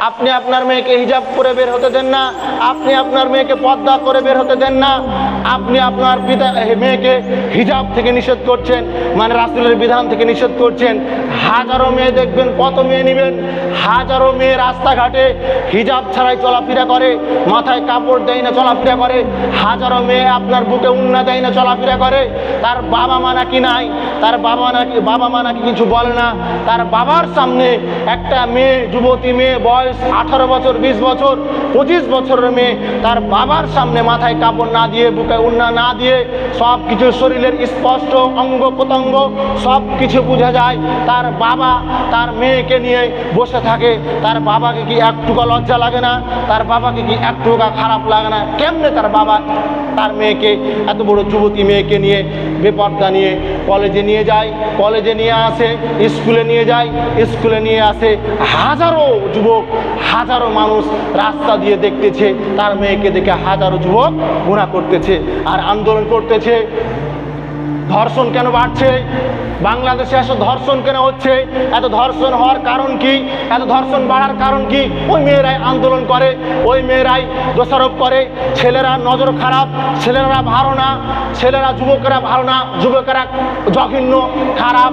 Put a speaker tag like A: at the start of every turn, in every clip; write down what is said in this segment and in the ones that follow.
A: আপনি আপনার মেয়েকে হিজাব করে বের হতে দেন না, আপনি আপনার মেয়েকে পর্দা করে বের হতে দেন না, আপনি আপনার মেয়েকে হিজাব থেকে নিষেধ করছেন, মানে রাসূলের বিধান থেকে নিষেধ করছেন। হাজারো মেয়ে দেখবেন, কত মেয়ে নেবেন, হাজারো মেয়ে রাস্তাঘাটে হিজাব ছাড়াই চলাফেরা করে, মাথায় কাপড় দেয় না চলাফেরা করে, হাজারো মেয়ে আপনার বুকে উন্না দেয় না চলাফেরা করে। তার বাবা মা নাকি নাই, তার বাবা মা নাকি কিছু বলে না। তার বাবার সামনে একটা মেয়ে, যুবতী মেয়ে, বয়স 18 বছর, 20 বছর, 25 বছরের মেয়ে, তার বাবার সামনে মাথায় কাপড় না দিয়ে, বুকে উন্না না দিয়ে, সব কিছু শরীরের স্পষ্ট অঙ্গ প্রত্যঙ্গ সব কিছু বোঝা যায়। তার বাবা তার মেয়েকে নিয়ে বসে থাকে, তার বাবাকে কি একটুকু লজ্জা লাগে না? তার বাবাকে কি একটুকু খারাপ লাগে না? কেমনে তার বাবা তার মেয়েকে, এত বড় যুবতী মেয়েকে নিয়ে বেপর্দা নিয়ে কলেজে নিয়ে যায়, কলেজে নিয়ে আসে, স্কুলে নিয়ে যায়, স্কুলে নিয়ে আসে। হাজারো যুবক, হাজারো মানুষ রাস্তা দিয়ে দেখতেছে, তার মেয়েকে দেখে হাজারো যুবক গুনাহ করতেছে আর আন্দোলন করতেছে। ধর্ষণ কেন বাড়ছে? বাংলাদেশে এত ধর্ষণ কেন হচ্ছে? এত ধর্ষণ হওয়ার কারণ কি? এত ধর্ষণ বাড়ার কারণ কি? ওই মেয়েরাই আন্দোলন করে, ওই মেয়েরাই দোষারোপ করে। ছেলেরা নজর খারাপ, ছেলেরা ভালো না, ছেলেরা যুবকেরা ভালো না, যুবকেরা জঘন্য খারাপ।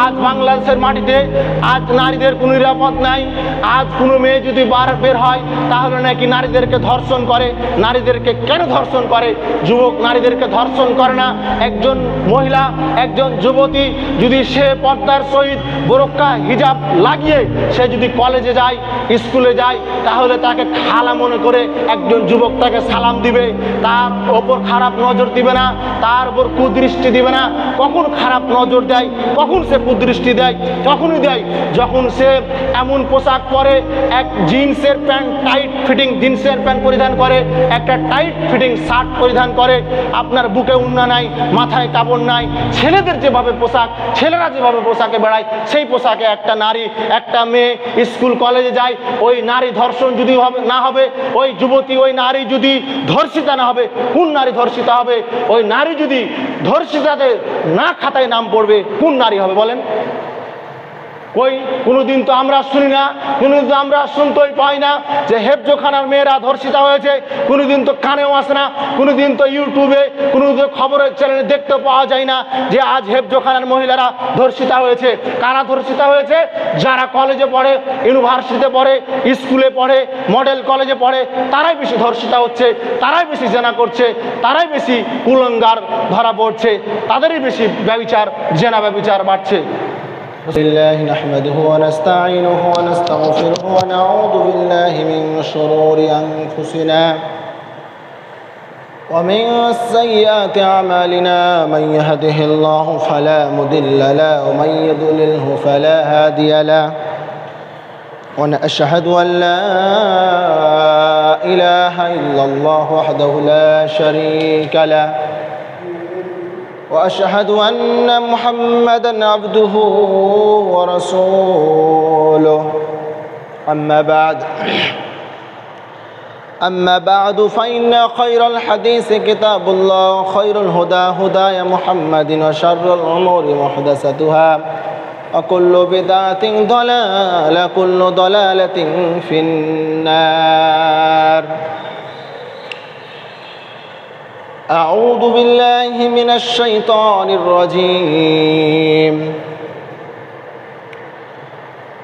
A: আজ বাংলাদেশের মাটিতে আজ নারীদের কোনো নিরাপদ নাই। আজ কোনো মেয়ে যদি বের হয় তাহলে নাকি নারীদেরকে ধর্ষণ করে। নারীদেরকে কেন ধর্ষণ করে? যুবক নারীদেরকে ধর্ষণ করে না। একজন মহিলা, একজন যুবতী যদি সে পর্দার সহিত বোরকা হিজাব লাগিয়ে সে যদি কলেজে যায়, স্কুলে যায়, তাহলে তাকে খালা মনে করে একজন যুবক তাকে সালাম দিবে, তার ওপর খারাপ নজর দিবে না, তার উপর কুদৃষ্টি দিবে না। কখন খারাপ নজর দেয়, কখন সে কুদৃষ্টি দেয়? তখনই দেয় যখন সে এমন পোশাক পরে, এক জিন্সের প্যান্ট, টাইট ফিটিং জিন্সের প্যান্ট পরিধান করে, একটা টাইট ফিটিং শার্ট পরিধান করে, আপনার বুকে উন্না নাই, মাথায় কাপড় নাই। ছেলেদের যেভাবে পোশাক, ছেলেরা যেভাবে পোশাকে বেড়ায়, সেই পোশাকে একটা নারী, একটা মেয়ে স্কুল কলেজে যায়। ওই নারী ধর্ষণ যদি না হবে, ওই যুবতী, ওই নারী যদি ধর্ষিতা না হবে, কোন নারী ধর্ষিতা হবে? ওই নারী যদি ধর্ষিতাতে না খাতায় নাম পড়বে, কোন নারী হবে বলেন? কোনোদিন তো আমরা শুনি না, কোনোদিন তো আমরা শুনতেই পাই না যে হেফজোখানার মেয়েরা ধর্ষিতা হয়েছে। কোনোদিন তো কানেও আসে না, কোনোদিন তো ইউটিউবে, কোনোদিন তো খবরের চ্যানেলে দেখতে পাওয়া যায় না যে আজ হেফজোখানার মহিলারা ধর্ষিতা হয়েছে। কারা ধর্ষিতা হয়েছে? যারা কলেজে পড়ে, ইউনিভার্সিটিতে পড়ে, স্কুলে পড়ে, মডেল কলেজে পড়ে, তারাই বেশি ধর্ষিতা হচ্ছে, তারাই বেশি জেনা করছে, তারাই বেশি কুলঙ্গার ধরা পড়ছে, তাদেরই বেশি ব্যভিচার, জেনা ব্যভিচার বাড়ছে।
B: بالله نحمده ونستعينه ونستغفره ونعوذ بالله من شرور أنفسنا ومن سيئات أعمالنا من يهده الله فلا مضل له ومن يضلله فلا هادي له ونشهد أن لا إله إلا الله وحده لا شريك له وأشهد أن محمدًا عبده ورسوله أما بعد فإن خير الحديث كتاب الله خير الهدى هدى محمد وشر الأمور محدثاتها وكل بدعة ضلالة كل ضلالة في النار أعوذ بالله من الشيطان الرجيم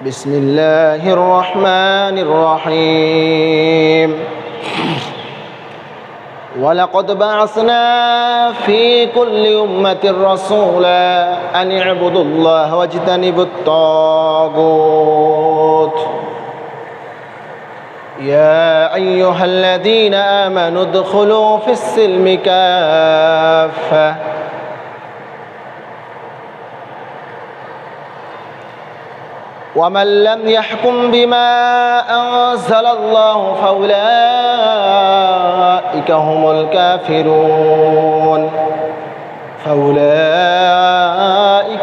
B: بسم الله الرحمن الرحيم ولقد بعثنا في كل أمة رسولا أن اعبدوا الله واجتنبوا الطاغوت يا أيها الذين آمنوا ادخلوا في السلم كافة ومن لم يحكم بما أنزل الله فأولئك هم الكافرون فأولئك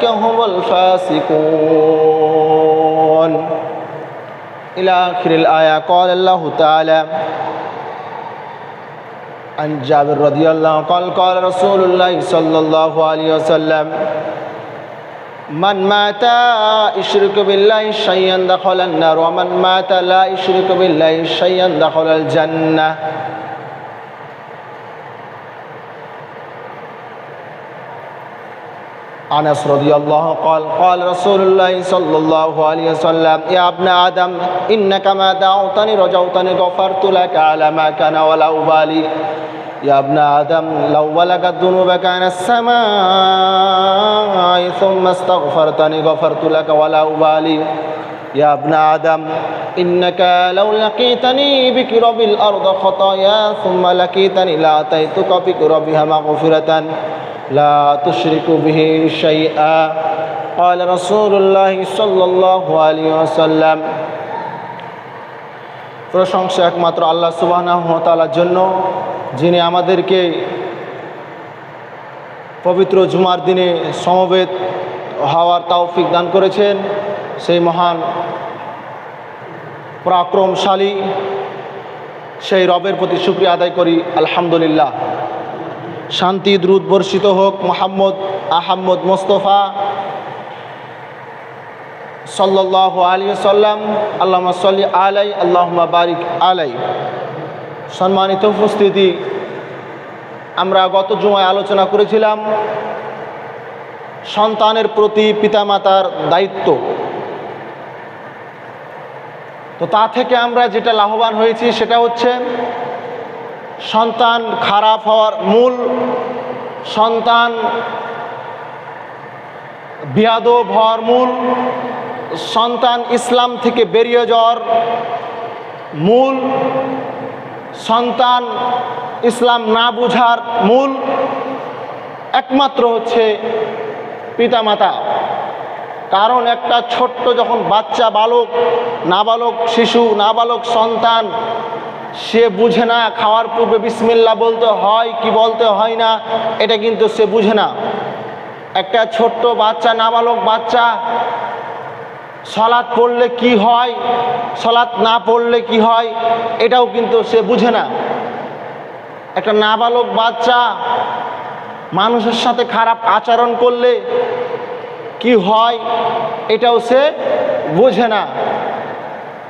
B: هم الفاسقون إلى آخر الآية. قال الله تعالى عن جابر رضي الله عنه قال قال رسول الله صلى الله عليه وسلم: من أحب أن يسمع كلام الله فليقل مثل ما يقول. وعن أبي هريرة رضي الله عنه قال: قال رسول الله صلى الله عليه وسلم: من أحب أن يسمع كلام الله فليقل مثل ما يقول. إلى آخر الآية. قال الله تعالى عن جابر رضي الله قال قال رسول الله صلى الله عليه وسلم: মান মাতা ইশরিকু বিল্লাহি শাইয়ান দাখালান নার ওয়া মান মাতা লা ইশরিকু বিল্লাহি শাইয়ান দাখালাল জান্নাহ। আনাস রাদিয়াল্লাহু قال قال رسول الله صلى الله عليه وسلم يا ابن آدم إنك ما دعوتني رجوتني غفرت لك على ما كان ولا أبالي يا ابن آدم لو بلغت ذنوبك عن السماء ثم استغفرتني غفرت لك ولا أبالي يا ابن آدم إنك لو لقيتني بقرب الأرض خطايا ثم لقيتني لأتيتك بقربها مغفرة لا تشرك به شيئا قال رسول الله صلى الله عليه وسلم। প্রশংসা একমাত্র আল্লাহ সুবহানাহু ওয়া তাআলার জন্য, যিনি আমাদেরকে পবিত্র জুমার দিনে সমবেত হওয়ার তৌফিক দান করেছেন। সেই মহান পরাক্রমশালী সেই রবের প্রতি শুকরিয়া আদায় করি আলহামদুলিল্লাহ। শান্তি দ্রুত বর্ষিত হোক মুহাম্মদ আহমদ মোস্তফা সাল্লাল্লাহু আলাইহি ওয়াসাল্লাম। আল্লাহুম্মা সাল্লি আলাই আল্লাহুম্মা বারিক আলাই। সম্মানিত উপস্থিতি, আমরা গত জুমায় আলোচনা করেছিলাম সন্তানের প্রতি পিতামাতার দায়িত্ব। তো তা থেকে আমরা যেটা লাভবান হয়েছি সেটা হচ্ছে সন্তান খারাপ হওয়ার মূল, সন্তান বিয়াদব হওয়ার মূল, সন্তান ইসলাম থেকে বেরিয়ে যাওয়ার মূল, সন্তান ইসলাম না বুঝার মূল একমাত্র হচ্ছে পিতামাতা। কারণ একটা ছোট্ট যখন বাচ্চা, বালক, নাবালক শিশু, নাবালক সন্তান, সে বুঝে না খাওয়ার পূর্বে বিসমিল্লাহ বলতে হয় কি বলতে হয় না, এটা কিন্তু সে বুঝে না। একটা ছোট্ট বাচ্চা, নাবালক বাচ্চা সালাত পড়লে কি হয়, সালাত না পড়লে কি হয়, এটাও কিন্তু সে বুঝে না। একটা নাবালক বাচ্চা মানুষের সাথে খারাপ আচরণ করলে কি হয়, এটাও সে বোঝে না।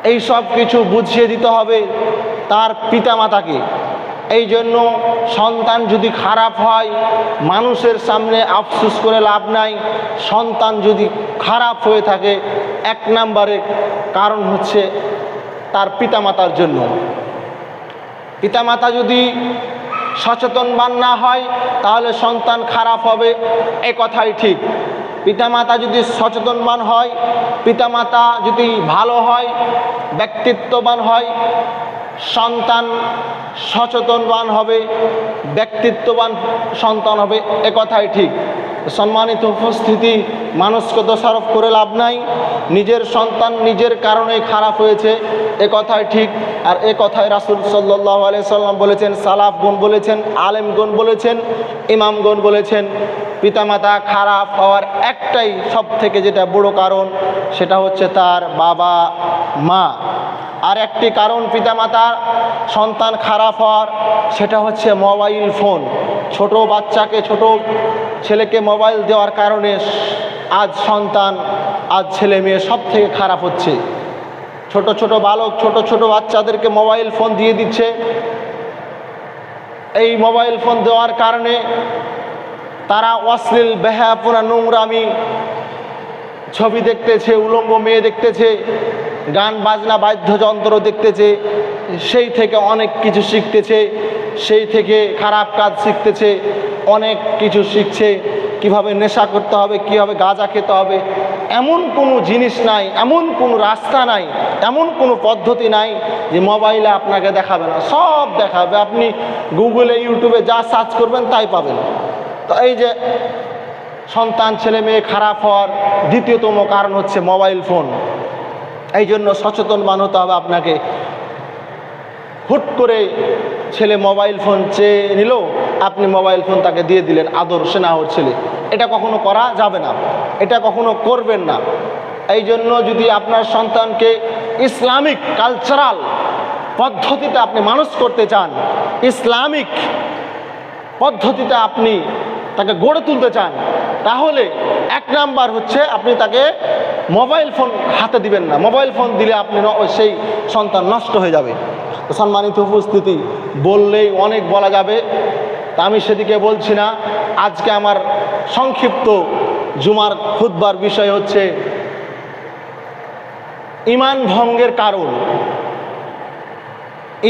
B: এই সব কিছু বুঝিয়ে দিতে হবে তার পিতামাতাকে। এই জন্য সন্তান যদি খারাপ হয়, মানুষের সামনে আফসোস করে লাভ নাই। সন্তান যদি খারাপ হয়ে থাকে, এক নম্বরে কারণ হচ্ছে তার পিতামাতার জন্য। পিতামাতা যদি সচেতনবান না হয় তাহলে সন্তান খারাপ হবে, এ কথাই ঠিক। পিতামাতা যদি সচেতনবান হয়, পিতামাতা যদি ভালো হয়, ব্যক্তিত্ববান হয়, সন্তান সচেতনবান হবে, ব্যক্তিত্ববান সন্তান হবে, এ কথাই ঠিক। সম্মানিত উপস্থিতি, মানুষকে দোষারোপ করে লাভ নাই। নিজের সন্তান নিজের কারণে খারাপ হয়েছে, এ কথাই ঠিক। আর এ কথায় রাসূল সাল্লাল্লাহু আলাইহি সাল্লাম বলেছেন, সালাফগণ বলেছেন, আলেমগণ বলেছেন, ইমামগণ বলেছেন, পিতামাতা খারাপ হওয়ার একটাই সব থেকে যেটা বড় কারণ, সেটা হচ্ছে তার বাবা মা। আর একটি কারণ পিতামাতার সন্তান খারাপ হওয়ার, সেটা হচ্ছে মোবাইল ফোন। ছোট বাচ্চাকে, ছোট ছেলেকে মোবাইল দেওয়ার কারণে আজ সন্তান, আজ ছেলে মেয়ে সব থেকে খারাপ হচ্ছে। ছোট ছোট বালক, ছোট ছোট বাচ্চাদেরকে মোবাইল ফোন দিয়ে দিচ্ছে। এই মোবাইল ফোন দেওয়ার কারণে তারা অশ্লীল, বেহায়াপনা, নোংরামি ছবি দেখতেছে, উলঙ্গ মেয়ে দেখতেছে, গান বাজনা বাদ্যযন্ত্র দেখতেছে, সেই থেকে অনেক কিছু শিখতেছে, সেই থেকে খারাপ কাজ শিখতেছে, অনেক কিছু শিখছে। কিভাবে নেশা করতে হবে, কীভাবে গাঁজা খেতে হবে, এমন কোনো জিনিস নাই, এমন কোনো রাস্তা নাই, এমন কোনো পদ্ধতি নাই যে মোবাইলে আপনাকে দেখাবে না। সব দেখাবে, আপনি গুগলে, ইউটিউবে যা সার্চ করবেন তাই পাবেন। তো এই যে সন্তান, ছেলে মেয়ে খারাপ হওয়ার দ্বিতীয়তম কারণ হচ্ছে মোবাইল ফোন। এই জন্য সচেতনবান হতে হবে আপনাকে। হুট করে ছেলে মোবাইল ফোন চেয়ে নিল, আপনি মোবাইল ফোন তাকে দিয়ে দিলেন, আদর স্নেহর ছেলে, এটা কখনো করা যাবে না, এটা কখনো করবেন না। এই জন্য যদি আপনার সন্তানকে ইসলামিক কালচারাল পদ্ধতিতে আপনি মানুষ করতে চান, ইসলামিক পদ্ধতিতে আপনি তাকে গড়ে তুলতে চান,
A: তাহলে এক নাম্বার হচ্ছে আপনি তাকে মোবাইল ফোন হাতে দিবেন না। মোবাইল ফোন দিলে আপনি সেই সন্তান নষ্ট হয়ে যাবে। তো সম্মানিত উপস্থিতি, বললেই অনেক বলা যাবে, তা আমি সেদিকে বলছি না। আজকে আমার সংক্ষিপ্ত জুমার খুতবার বিষয় হচ্ছে ঈমান ভঙ্গের কারণ।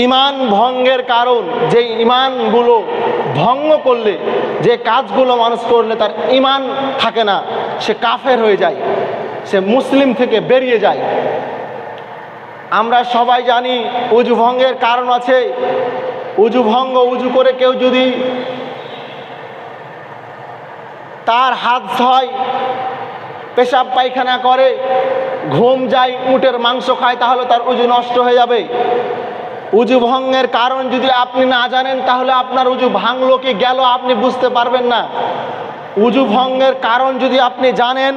A: ঈমান ভঙ্গের কারণ, যে ঈমানগুলো ভঙ্গ করলে, যে কাজগুলো মানুষ করলে তার ঈমান থাকে না, সে কাফের হয়ে যায়, সে মুসলিম থেকে বেরিয়ে যায়। আমরা সবাই জানি উজু ভঙ্গের কারণ আছে। উজু ভঙ্গ, উজু করে কেউ যদি তার হাত ধয়, পেশাব পায়খানা করে, ঘুম যায়, উটের মাংস খায়, তাহলে তার উজু নষ্ট হয়ে যাবে। উজু ভঙ্গের কারণ যদি আপনি না জানেন, তাহলে আপনার উজু ভাঙলো কি গেল আপনি বুঝতে পারবেন না। উজু ভঙ্গের কারণ যদি আপনি জানেন,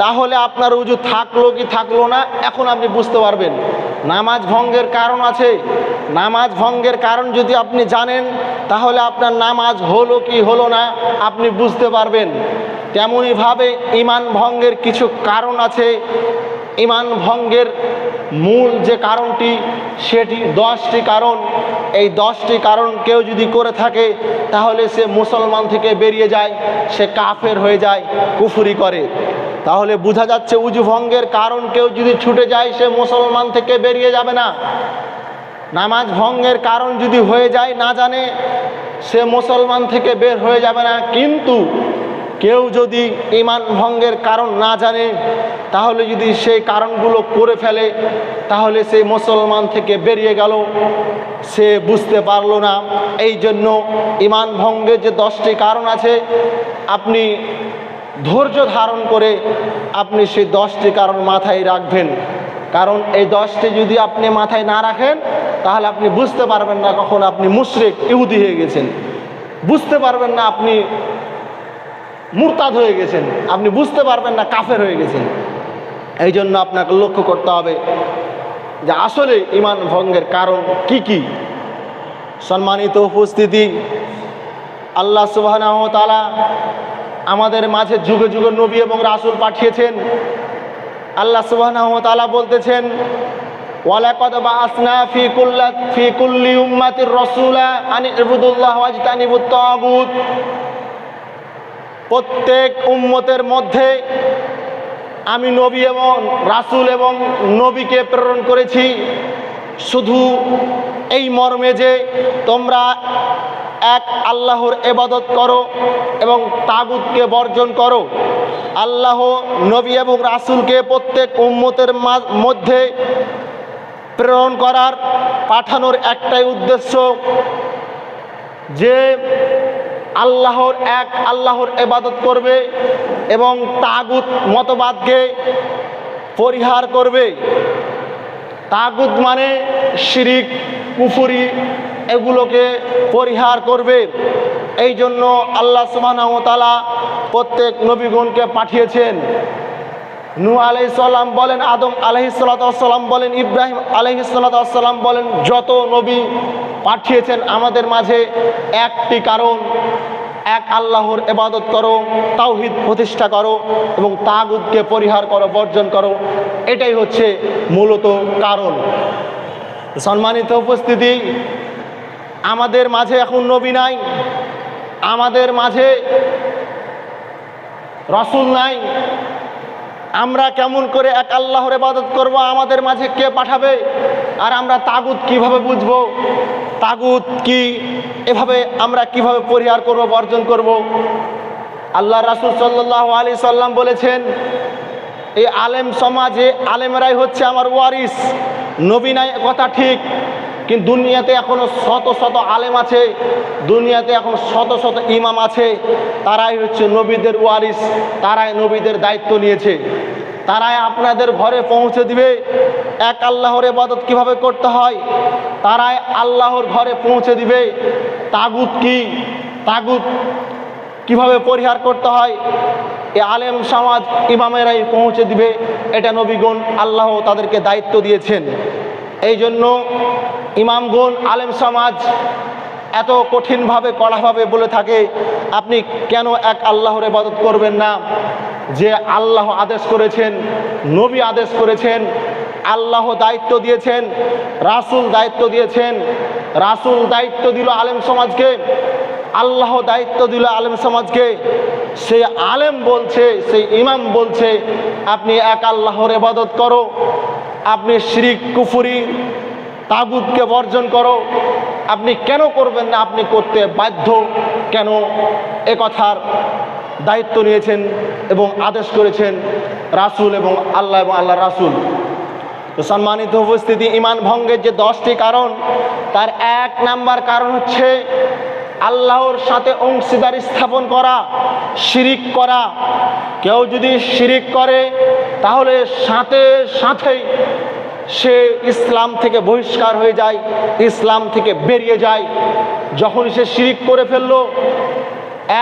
A: তাহলে আপনার উজু থাকলো কি থাকলো না এখন আপনি বুঝতে পারবেন। নামাজ ভঙ্গের কারণ আছে। নামাজ ভঙ্গের কারণ যদি আপনি জানেন, তাহলে আপনার নামাজ হলো কি হলো না আপনি বুঝতে পারবেন। তেমনইভাবে ঈমান ভঙ্গের কিছু কারণ আছে। ঈমান ভঙ্গের মূল যে কারণটি, সেটি 10টি কারণ। এই 10টি কারণ কেউ যদি করে থাকে, তাহলে সে মুসলমান থেকে বেরিয়ে যায়, সে কাফের হয়ে যায়, কুফরি করে। তাহলে বোঝা যাচ্ছে উজু ভঙ্গের কারণ কেউ যদি ছুটে যায়, সে মুসলমান থেকে বেরিয়ে যাবে না। নামাজ ভঙ্গের কারণ যদি হয়ে যায় না জানে, সে মুসলমান থেকে বের হয়ে যাবে না। কিন্তু কেউ যদি ঈমান ভঙ্গের কারণ না জানে, তাহলে যদি সেই কারণগুলো করে ফেলে, তাহলে সে মুসলমান থেকে বেরিয়ে গেল, সে বুঝতে পারলো না। এই জন্য ঈমান ভঙ্গের যে 10টি কারণ আছে, আপনি ধৈর্য ধারণ করে আপনি সেই 10টি কারণ মাথায় রাখবেন। কারণ এই 10টি যদি আপনি মাথায় না রাখেন, তাহলে আপনি বুঝতে পারবেন না কখন আপনি মুশরিক ইহুদি হয়ে গেছেন, বুঝতে পারবেন না আপনি মুরতাদ হয়ে গেছেন, আপনি বুঝতে পারবেন না কাফের হয়ে গেছেন। এই জন্য আপনাকে লক্ষ্য করতে হবে যে আসলে ঈমান ভঙ্গের কারণ কি কি। সম্মানিত উপস্থিতি, আল্লাহ সুবহানাহু ওয়া তাআলা আমাদের মাঝে যুগে যুগে নবী এবং রাসূল পাঠিয়েছেন। আল্লাহ সুবহানাহু ওয়া তাআলা বলতেছেন, ওয়ালাকাদ বাআসনা ফি কুল্লি উম্মাতির রাসূলা আন ইবুদুল্লাহ ওয়াজতানিবুত তাগুত। প্রত্যেক উম্মতের মধ্যে আমি নবী এবং রাসূল এবং নবীকে প্রেরণ করেছি, শুধু এই মর্মে যে তোমরা এক আল্লাহর ইবাদত করো এবং তাগুতকে বর্জন করো। আল্লাহ নবী এবং রাসূলকে প্রত্যেক উম্মতের মধ্যে প্রেরণ করার, পাঠানোর একটাই উদ্দেশ্য, যে আল্লাহর ইবাদত করবে এবং তাগুত মতবাদকে পরিহার করবে। তাগুত মানে শিরিক, কুফরি, এগুলোকে পরিহার করবে। এই জন্য আল্লাহ সুবহানাহু ওয়া তাআলা প্রত্যেক নবীগণকে পাঠিয়েছেন। নূহ আলাইহিস সালাম বলেন, আদম আলাইহিস সালাম বলেন, ইব্রাহিম আলাইহিস সালাম বলেন, যত নবী পাঠিয়েছেন আমাদের মাঝে একটি কারণ, এক আল্লাহর ইবাদত করো, তাওহীদ প্রতিষ্ঠা করো এবং তাগুতকে পরিহার করো, বর্জন করো। এটাই হচ্ছে মূলত কারণ। সম্মানিত উপস্থিতি, আমাদের মাঝে এখন নবী নাই, আমাদের মাঝে রাসূল নাই। আমরা কেমন করে এক আল্লাহর ইবাদত করব? আমাদের মাঝে কে পাঠাবে? আর আমরা তাগুত কিভাবে বুঝবো? তাগুত কি, এভাবে আমরা কিভাবে পরিহার করব, বর্জন করব? আল্লাহ রাসূল সাল্লাল্লাহু আলাইহি সাল্লাম বলেছেন, এই আলেম সমাজে আলেমরাই হচ্ছে আমার ওয়ারিস। নবী নাই কথা ঠিক, কিন্তু দুনিয়াতে এখনো শত শত আলেম আছে, দুনিয়াতে এখন শত শত ইমাম আছে, তারাই হচ্ছে নবীদের ওয়ারিস, তারাই নবীদের দায়িত্ব নিয়েছে। তারাই আপনাদের ঘরে পৌঁছে দিবে এক আল্লাহর ইবাদত কিভাবে করতে হয়, তারাই আল্লাহর ঘরে পৌঁছে দিবে তাগুত কি, তাগুত কিভাবে পরিহার করতে হয়, এই আলেম সমাজ ইমামেরাই পৌঁছে দিবে। এটা নবীগণ আল্লাহ তাদেরকে দায়িত্ব দিয়েছেন। এই জন্য ইমামগণ, আলেম সমাজ এত কঠিনভাবে, কড়াভাবে বলে থাকে আপনি কেন এক আল্লাহর ইবাদত করবেন না? যে আল্লাহ আদেশ করেছেন, নবী আদেশ করেছেন, আল্লাহ দায়িত্ব দিয়েছেন, রাসূল দায়িত্ব দিয়েছেন। রাসূল দায়িত্ব দিল আলেম সমাজকে, আল্লাহ দায়িত্ব দিল আলেম সমাজকে। সেই আলেম বলছে, সেই ইমাম বলছে আপনি এক আল্লাহর ইবাদত করো, আপনি শিরিক কুফরি তাগুতকে বর্জন করো। আপনি কেন করবেন না? আপনি করতে বাধ্য। কেন? এ কথার দায়িত্ব নিয়েছেন এবং আদেশ করেছেন রাসূল এবং আল্লাহ রাসূল। তো সম্মানিত উপস্থিতি, ঈমান ভঙ্গের যে 10টি কারণ, তার 1 নাম্বার কারণ হচ্ছে আল্লাহর সাথে অংশীদারি স্থাপন করা, শিরিক করা। কেউ যদি শিরিক করে তাহলে সাথে সাথেই সে ইসলাম থেকে বহিষ্কার হয়ে যায়, ইসলাম থেকে বেরিয়ে যায়। যখন সে শিরিক করে ফেললো,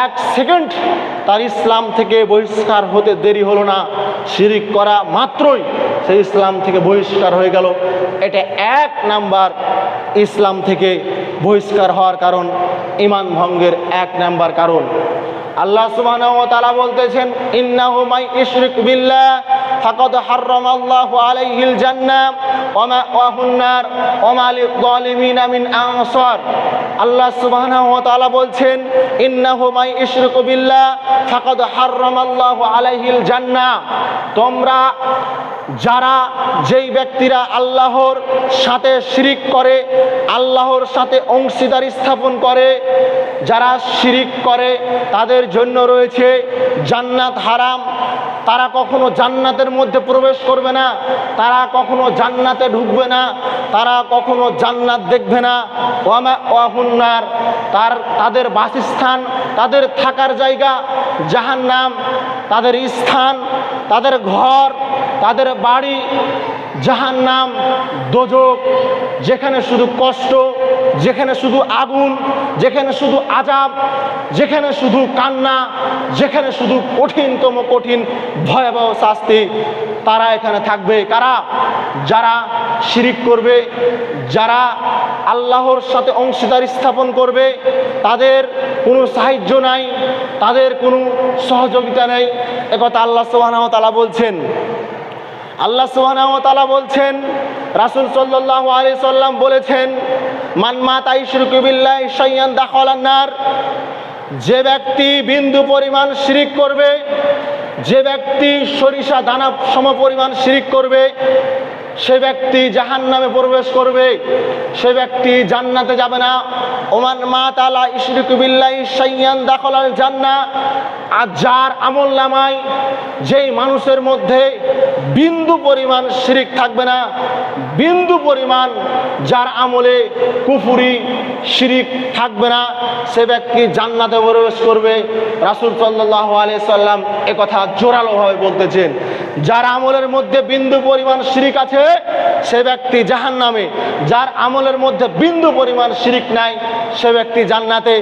A: 1 সেকেন্ড তার ইসলাম থেকে বহিষ্কার হতে দেরি হলো না, শিরিক করা মাত্রই সে ইসলাম থেকে বহিষ্কার হয়ে গেল। এটা 1 নাম্বার ইসলাম থেকে বহিষ্কার হওয়ার কারণ, ঈমান ভঙ্গের 1 নাম্বার কারণ। আল্লাহ সুবহানাহু ওয়া তাআলা বলতেছেন, ইন্নাহু মাই ইশরিক বিল্লাহ ফাকাদ হারামাল্লাহু আলাইহিল জান্নাহ ওয়া মাওয়াহুন নার ওয়া মা লিয-যালিমিনা মিন আনসার। আল্লাহ সুবহানাহু ওয়া তাআলা বলছেন, ইন্নাহু মাই ইশরিক বিল্লাহ ফাকাদ হারামাল্লাহু আলাইহিল জান্নাহ। তোমরা যারা, যেই ব্যক্তিরা আল্লাহর সাথে শিরিক করে, আল্লাহর সাথে অংশীদারি স্থাপন করে, যারা শিরিক করে তাদের জন্য রয়েছে জান্নাত হারাম। তারা কখনো জান্নাতের মধ্যে প্রবেশ করবে না, তারা কখনো জান্নাতে ঢুকবে না, তারা কখনো জান্নাত দেখবে না। ওয়া মাওয়াহুন নার, তাদের বাসস্থান, তাদের থাকার জায়গা জাহান্নাম, তাদের স্থান, তাদের ঘর, তাদের বাড়ি জাহান্নাম, দোজখ, যেখানে শুধু কষ্ট, যেখানে শুধু আগুন, যেখানে শুধু আযাব, যেখানে শুধু কান্না, যেখানে শুধু কঠিনতম কঠিন ভয়াবহ শাস্তি। তারা এখানে থাকবে। কারা? যারা শিরিক করবে, যারা আল্লাহর সাথে অংশীদারি স্থাপন করবে, তাদের কোনো সাহায্য নাই, তাদের কোনো সহযোগিতা নেই। একথা আল্লাহ সুবহানাহু ওয়া তাআলা বলছেন। আল্লাহ সুবহানাহু ওয়া তাআলা বলছেন, রাসূল সাল্লাল্লাহু আলাইহি সাল্লাম বলেছেন, মান মাতা ইশরিকু বিল্লাহি শাইয়ান দাখালান নার। যে ব্যক্তি বিন্দু পরিমাণ শিরিক করবে, যে ব্যক্তি সরিষা দানা সমপরিমাণ শিরিক করবে, সে ব্যক্তি জাহান্নামে প্রবেশ করবে, সে ব্যক্তি জান্নাতে যাবে না। ওমান মাতা লা ইশরিকু বিল্লাহি শাইয়ান দাখালাল জান্নাহ। আর যার আমল নামায় যেই মানুষের মধ্যে বিন্দু পরিমাণ শিরিক থাকবে না, বিন্দু পরিমাণ যার আমলে কুফরি শিরিক থাকবে না, সে ব্যক্তি জান্নাতে প্রবেশ করবে। রাসূল সাল্লাল্লাহু আলাইহি সাল্লাম একথা জোরালোভাবে বলতেছেন। যার আমলের মধ্যে বিন্দু পরিমাণ শিরিক আছে সে ব্যক্তি জাহান্নামে, যার আমলের মধ্যে বিন্দু পরিমাণ শিরিক নাই সে ব্যক্তি জান্নাতে।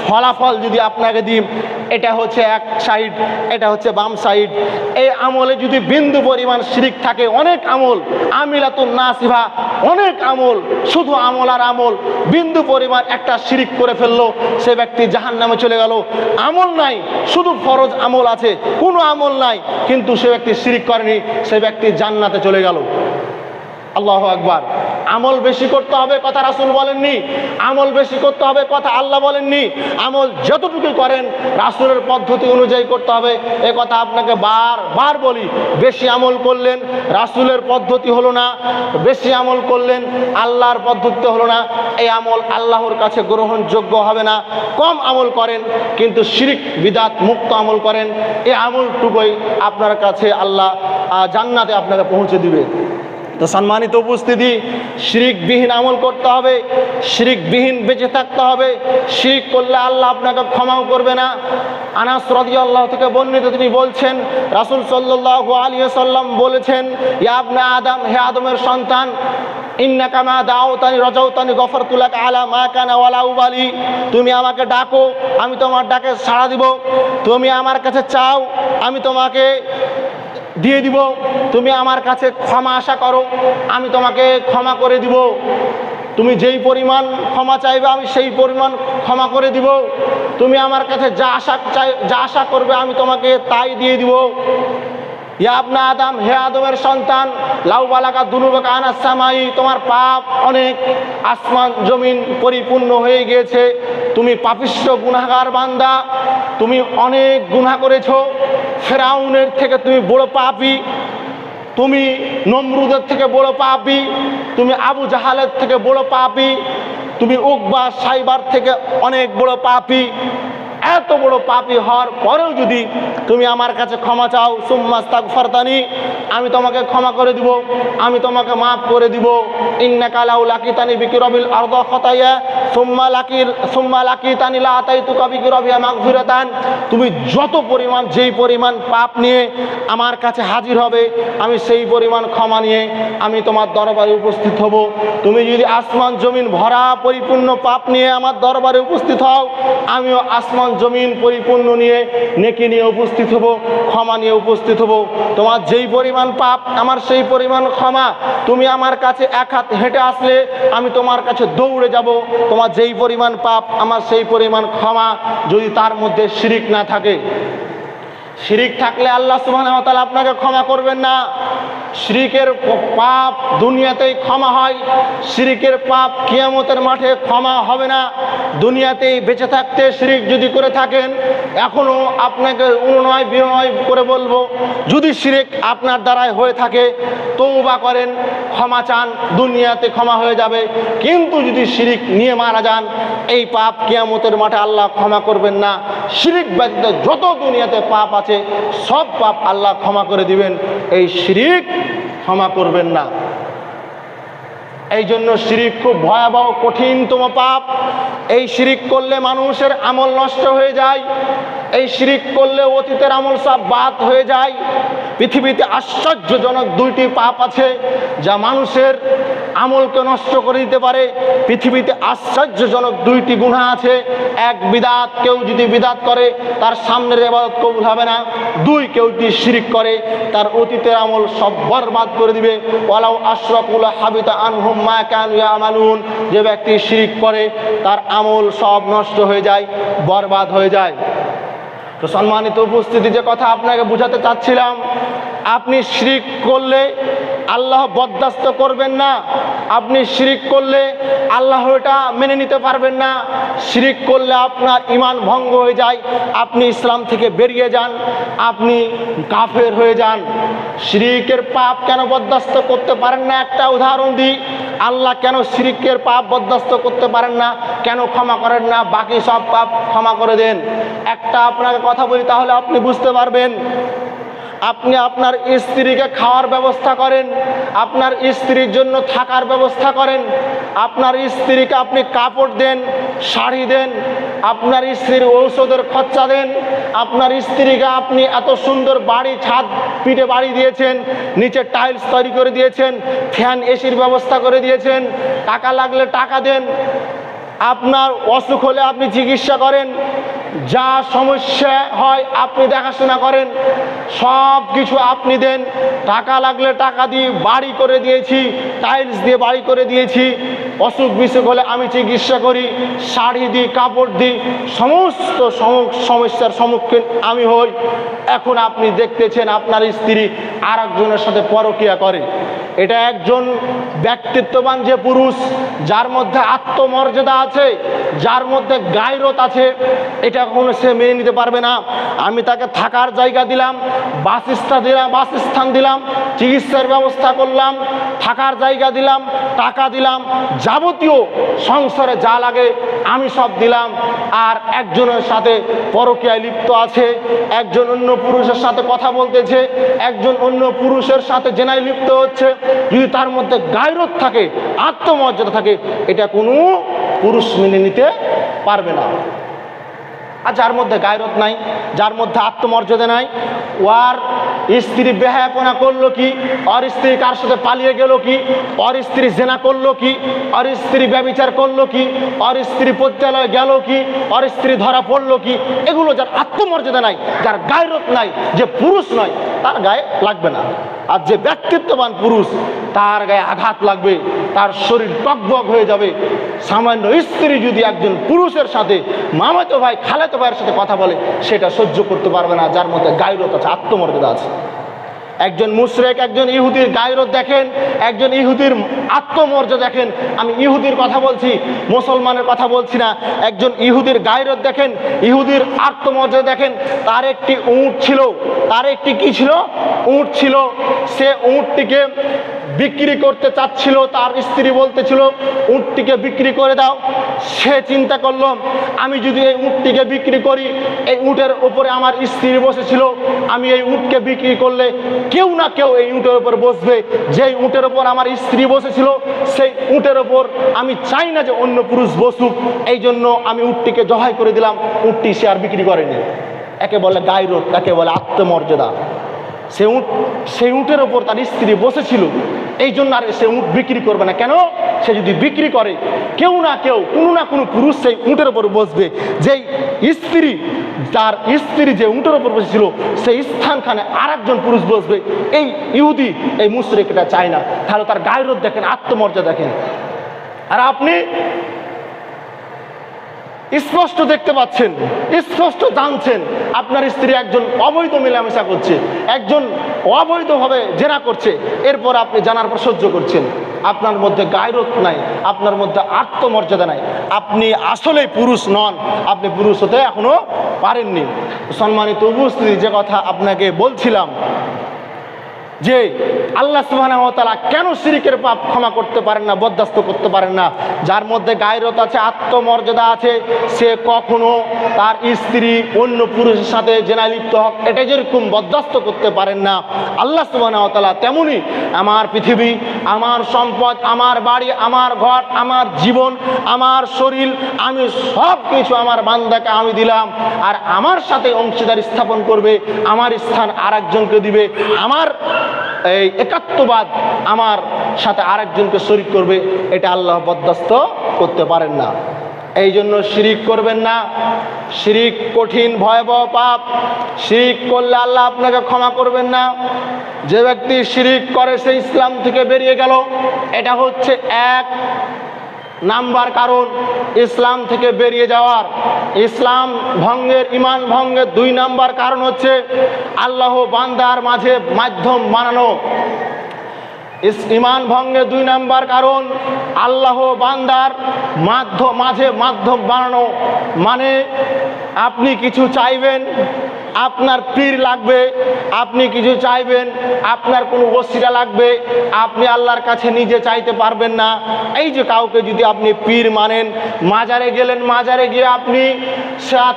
A: ফলাফল যদি আপনাকে দিই, এটা হচ্ছে এক সাইড, এটা হচ্ছে বাম সাইড। এই আমলে যদি বিন্দু পরিমাণ শিরিক থাকে, অনেক আমল আমিলাতুন নাসিবা, অনেক আমল, শুধু আমল আর আমল, বিন্দু পরিমাণ একটা শিরিক করে ফেললো, সে ব্যক্তি জাহান্নামে চলে গেল। আমল নাই, শুধু ফরজ আমল আছে, কোনো আমল নাই, কিন্তু সে ব্যক্তি শিরিক করেনি, সে ব্যক্তি জান্নাতে চলে গেল। আল্লাহু আকবার। আমল বেশি করতে হবে কথা রাসূল বলেননি, আমল বেশি করতে হবে কথা আল্লাহ বলেননি। আমল যতটুকু করেন রাসূলের পদ্ধতি অনুযায়ী করতে হবে, এ কথা আপনাকে বারবার বলি। বেশি আমল করলেন রাসূলের পদ্ধতি হলো না, বেশি আমল করলেন আল্লাহর পদ্ধতি হলো না, এই আমল আল্লাহর কাছে গ্রহণযোগ্য হবে না। কম আমল করেন কিন্তু শিরিক বিদআত মুক্ত আমল করেন, এই আমলটুকুই আপনার কাছে আল্লাহ জান্নাতে আপনাকে পৌঁছে দিবে। তো সম্মানিত উপস্থিতি, শিরিকবিহীন আমল করতে হবে, শিরিকবিহীন বেঁচে থাকতে হবে। শিরিক করলে আল্লাহ আপনাকে ক্ষমাও করবে না। আনাস রাদিয়াল্লাহু থেকে বর্ণিত, তিনি বলছেন রাসূল সাল্লাল্লাহু আলাইহি ওয়াসাল্লাম বলেছেন, ইয়া ইবনে আদম, হে আদমের সন্তান, ইন্নাকা মা দাউতানি রাজাউতানি গফরতু লাকা আলা মা কানা ওয়ালা উবালি। তুমি আমাকে ডাকো, আমি তোমার ডাকে সাড়া দিব। তুমি আমার কাছে চাও, আমি তোমাকে দিয়ে দিব। তুমি আমার কাছে ক্ষমা আশা করো, আমি তোমাকে ক্ষমা করে দিব। তুমি যেই পরিমাণ ক্ষমা চাইবে আমি সেই পরিমাণ ক্ষমা করে দিব। তুমি আমার কাছে যা আশা করবে আমি তোমাকে তাই দিয়ে দিব। ইয়া ইবনা আদম, হে আদমের সন্তান, লাউ বালাকা দুনুবাকা আনাস সামাই, তোমার পাপ অনেক আসমান জমিন পরিপূর্ণ হয়ে গিয়েছে। তুমি পাপিষ্ঠ গুনাহগার বান্দা, তুমি অনেক গুনাহ করেছো। ফেরাউনের থেকে তুমি বড় পাপী, তুমি নমরুদের থেকে বড় পাপী, তুমি আবু জাহালের থেকে বড় পাপী, তুমি উকবা সাইবার থেকে অনেক বড় পাপী। এত বড় পাপী হওয়ার পরেও যদি তুমি আমার কাছে ক্ষমা চাও, সুম্মাস্তাগফারতানি, আমি তোমাকে ক্ষমা করে দিব, আমি তোমাকে মাফ করে দিব। ইন্নাকা লাউ লাকিতানি বিকিরাবিল আরদা খাতায়া সুম্মা লাকিতানি লা আতাইতুকা বিকিরাবিহা মাগফিরাতান। তুমি যত পরিমাণ যেই পরিমাণ পাপ নিয়ে আমার কাছে হাজির হবে, আমি সেই পরিমাণ ক্ষমা নিয়ে আমি তোমার দরবারে উপস্থিত হব। তুমি যদি আসমান জমিন ভরা পরিপূর্ণ পাপ নিয়ে আমার দরবারে উপস্থিত হও, আমিও আসমান জমিন পরিপূর্ণ নিয়ে নেকি নিয়ে উপস্থিত হব, ক্ষমা নিয়ে উপস্থিত হব। তোমার যেই পরিমাণ পাপ আমার সেই পরিমাণ ক্ষমা। তুমি আমার কাছে এক হাত হেঁটে আসলে আমি তোমার কাছে দৌড়ে যাব। তোমার যেই পরিমাণ পাপ আমার সেই পরিমাণ ক্ষমা, যদি তার মধ্যে শিরিক না থাকে। শিরিক থাকলে আল্লাহ সুবহানাহু ওয়া তাআলা আপনাকে ক্ষমা করবেন না। শিরিকের পাপ দুনিয়াতেই ক্ষমা হয়, শিরিকের পাপ কিয়ামতের মাঠে ক্ষমা হবে না। দুনিয়াতেই বেঁচে থাকতে শিরিক যদি করে থাকেন, এখনও আপনাকে অনুনয় বিনয় করে বলবো, যদি শিরিক আপনার দ্বারাই হয়ে থাকে তওবা করেন, ক্ষমা চান, দুনিয়াতে ক্ষমা হয়ে যাবে। কিন্তু যদি শিরিক নিয়ে মারা যান, এই পাপ কিয়ামতের মাঠে আল্লাহ ক্ষমা করবেন না। শিরিক ব্যতীত যত দুনিয়াতে পাপ আছে সব পাপ আল্লাহ ক্ষমা করে দিবেন, এই শিরিক ক্ষমা করবেন না। এই জন্য শিরিক খুব ভয়াবহ কঠিনতম পাপ। এই শিরিক করলে মানুষের আমল নষ্ট হয়ে যায়, এই শিরিক করলে অতীতের আমল সব বাদ হয়ে যায়। পৃথিবীতে আশ্চর্যজনক দুইটি পাপ আছে যা মানুষের আমলকে নষ্ট করে দিতে পারে। পৃথিবীতে আশ্চর্যজনক দুইটি গুনাহ আছে। এক, বিদাত, কেউ যদি বিদাত করে তার সামনের ইবাদত কবুল হবে না। দুই, কেউ যদি শিরিক করে তার অতীতের আমল সব বরবাদ করে দিবে। ওয়ালাউ আশরাকু লাহাবিতা আনহুম মা কানু ইয়ামালুন, যে ব্যক্তি শিরিক করে তার আমল সব নষ্ট হয়ে যায়, বরবাদ হয়ে যায়। তো সম্মানিত উপস্থিতি, যে কথা আপনাকে বুঝাতে চাচ্ছিলাম, আপনি শিরিক করলে আল্লাহ বরদাস্ত করবেন না। আপনি শিরিক করলে আল্লাহ এটা মেনে নিতে পারবেন না। শিরিক করলে আপনার ঈমান ভঙ্গ হয়ে যায়, আপনি ইসলাম থেকে বেরিয়ে যান, আপনি কাফের হয়ে যান। শিরিকের পাপ কেন বরদাস্ত করতে পারেন না, একটা উদাহরণ দিই। আল্লাহ কেন শিরিকের পাপ বরদাস্ত করতে পারেন না, কেন ক্ষমা করেন না, বাকি সব পাপ ক্ষমা করে দেন? একটা আপনাকে কথা বলি, তাহলে আপনি বুঝতে পারবেন। আপনি আপনার স্ত্রীকে খাওয়ার ব্যবস্থা করেন, আপনার স্ত্রীর জন্য থাকার ব্যবস্থা করেন, আপনার স্ত্রীকে আপনি কাপড় দেন, শাড়ি দেন, আপনার স্ত্রীর ঔষধের খরচা দেন, আপনার স্ত্রীকে আপনি এত সুন্দর বাড়ি, ছাদ পিঠে বাড়ি দিয়েছেন, নিচে টাইলস তৈরি করে দিয়েছেন, ফ্যান এসির ব্যবস্থা করে দিয়েছেন, টাকা লাগলে টাকা দেন, আপনার অসুখ হলে আপনি চিকিৎসা করেন, যা সমস্যা হয় আপনি দেখাশোনা করেন, সব কিছু আপনি দেন। টাকা লাগলে টাকা দিয়ে বাড়ি করে দিয়েছি, টাইলস দিয়ে বাড়ি করে দিয়েছি, অসুখ বিসুখ হলে আমি চিকিৎসা করি, শাড়ি দিই, কাপড় দিই, সমস্ত সমস্যার সম্মুখীন আমি হই। এখন আপনি দেখতেছেন আপনার স্ত্রী আর একজনের সাথে পরকীয়া করে। এটা একজন ব্যক্তিত্ববান যে পুরুষ, যার মধ্যে আত্মমর্যাদা আছে, যার মধ্যে গায়রত আছে, এটা কখনো সে মেনে নিতে পারবে না। আমি তাকে থাকার জায়গা দিলাম, বাসস্থান দিলাম, চিকিৎসার ব্যবস্থা করলাম, থাকার জায়গা দিলাম, টাকা দিলাম, যাবতীয় সংসারে যা লাগে আমি সব দিলাম। আর একজনের সাথে পরকীয়ায় লিপ্ত আছে, একজন অন্য পুরুষের সাথে কথা বলতেছে, একজন অন্য পুরুষের সাথে জেনায় লিপ্ত হচ্ছে। যদি তার মধ্যে গায়রত থাকে, আত্মমর্যাদা থাকে, এটা কোনো পুরুষ মেনে নিতে পারবে না। আর যার মধ্যে গায়রত নাই, যার মধ্যে আত্মমর্যাদা নাই, ওর স্ত্রী বেহায়াপনা করলো কি, ওর স্ত্রী কার সাথে পালিয়ে গেল কি, ওর স্ত্রী জেনা করলো কি, ওর স্ত্রী ব্যভিচার করলো কি, ওর স্ত্রী পতিতালয়ে গেল কি, ওর স্ত্রী ধরা পড়লো কি, এগুলো যার আত্মমর্যাদা নাই, যার গায়রত নাই, যে পুরুষ নয়, তার গায়ে লাগবে না। আর যে ব্যক্তিত্ববান পুরুষ তার গায়ে আঘাত লাগবে, তার শরীর টকবক হয়ে যাবে। সামান্য স্ত্রী যদি একজন পুরুষের সাথে মামাতো ভাই খালাতো ভাইয়ের সাথে কথা বলে সেটা সহ্য করতে পারবে না, যার মধ্যে গায়রত আছে, আত্মমর্যাদা আছে। একজন মুশরিক, একজন ইহুদির গায়রত দেখেন, একজন ইহুদির আত্মমর্যাদা দেখেন। আমি ইহুদির কথা বলছি, মুসলমানের কথা বলছি না। একজন ইহুদির গায়রত দেখেন, ইহুদির আত্মমর্যাদা দেখেন। তার একটি উট ছিল, তার একটি কি ছিল? উট ছিল। সে উটটিকে বিক্রি করতে চাচ্ছিল, তার স্ত্রী বলতেছিল উটটিকে বিক্রি করে দাও। সে চিন্তা করলো আমি যদি এই উটটিকে বিক্রি করি, এই উটের উপরে আমার স্ত্রী বসেছিল, আমি এই উটকে বিক্রি করলে কেউ না কেউ এই উটের উপর বসবে। যেই উটের উপর আমার স্ত্রী বসেছিল সেই উটের উপর আমি চাই না যে অন্য পুরুষ বসুক, এই জন্য আমি উটটিকে জবাই করে দিলাম। উটটি সে আর বিক্রি করেনি। একে বলে গায়রত, একে বলে আত্মমর্যাদা। সেই উটের ওপর তার স্ত্রী বসেছিল, এই জন্য আর সে উট বিক্রি করবে না। কেন? সে যদি বিক্রি করে কেউ না কেউ, কোনো না কোনো পুরুষ সেই উটের ওপর বসবে। যেই স্ত্রী, যার স্ত্রী যে উটের ওপর বসেছিল সেই স্থানখানে আর একজন পুরুষ বসবে। এই ইহুদি, এই মুশরিক এটা চায় না। তাহলে তার গায়রত দেখেন, আত্মমর্যাদা দেখেন। আর আপনি স্পষ্ট দেখতে পাচ্ছেন, স্পষ্ট জানছেন আপনার স্ত্রী একজন অবৈধ মেলামেশা করছে, একজন অবৈধভাবে জেনা করছে, এরপর আপনি জানার পর সহ্য করছেন। আপনার মধ্যে গায়রত নাই, আপনার মধ্যে আত্মমর্যাদা নাই, আপনি আসলেই পুরুষ নন, আপনি পুরুষ হতে এখনো পারেননি। সম্মানিত উপস্থিতি, যে কথা আপনাকে বলছিলাম যে আল্লাহ সুবহানাহু ওয়া তাআলা কেন শিরকের পাপ ক্ষমা করতে পারেন না, বরদাস্ত করতে পারেন না? যার মধ্যে গায়রত আছে, আত্মমর্যাদা আছে, সে কখনো তার স্ত্রী অন্য পুরুষের সাথে জেনায় লিপ্ত হোক এটা যেরকম বরদাস্ত করতে পারেন না, আল্লাহ সুবহানাহু ওয়া তাআলা তেমনি আমার পৃথিবী, আমার সম্পদ, আমার বাড়ি, আমার ঘর, আমার জীবন, আমার শরীর, আমি সব কিছু আমার বান্দাকে আমি দিলাম। আর আমার সাথে অংশীদার স্থাপন করবে, আমার স্থান আর একজনকে দিবে, আমার এই একাত্মবাদ আমার সাথে আরেকজনকে শরীক করবে, এটা আল্লাহ বরদাস্ত করতে পারেন না। এই জন্য শিরিক করবেন না। শিরিক কঠিন ভয়াবহ পাপ। শিরিক করলে আল্লাহ আপনাকে ক্ষমা করবেন না। যে ব্যক্তি শিরিক করে সে ইসলাম থেকে বেরিয়ে গেল, এটা হচ্ছে এক নাম্বার কারণ ইসলাম থেকে বেরিয়ে যাওয়ার। ইসলাম ভঙ্গের, ইমান ভঙ্গের 2 নাম্বার কারণ হচ্ছে আল্লাহ বান্দার মাঝে মাধ্যম বানানো। ইমান ভঙ্গের 2 নাম্বার কারণ আল্লাহ বান্দার মাঝে মাধ্যম বানানো। মানে আপনি কিছু চাইবেন, আপনার পীর লাগবে, আপনি কিছু চাইবেন, আপনার কোনো ওসিলা লাগবে, আপনি আল্লাহর কাছে নিজে চাইতে পারবেন না। এই যে কাউকে যদি আপনি পীর মানেন, মাজারে গেলেন, মাজারে গিয়ে আপনি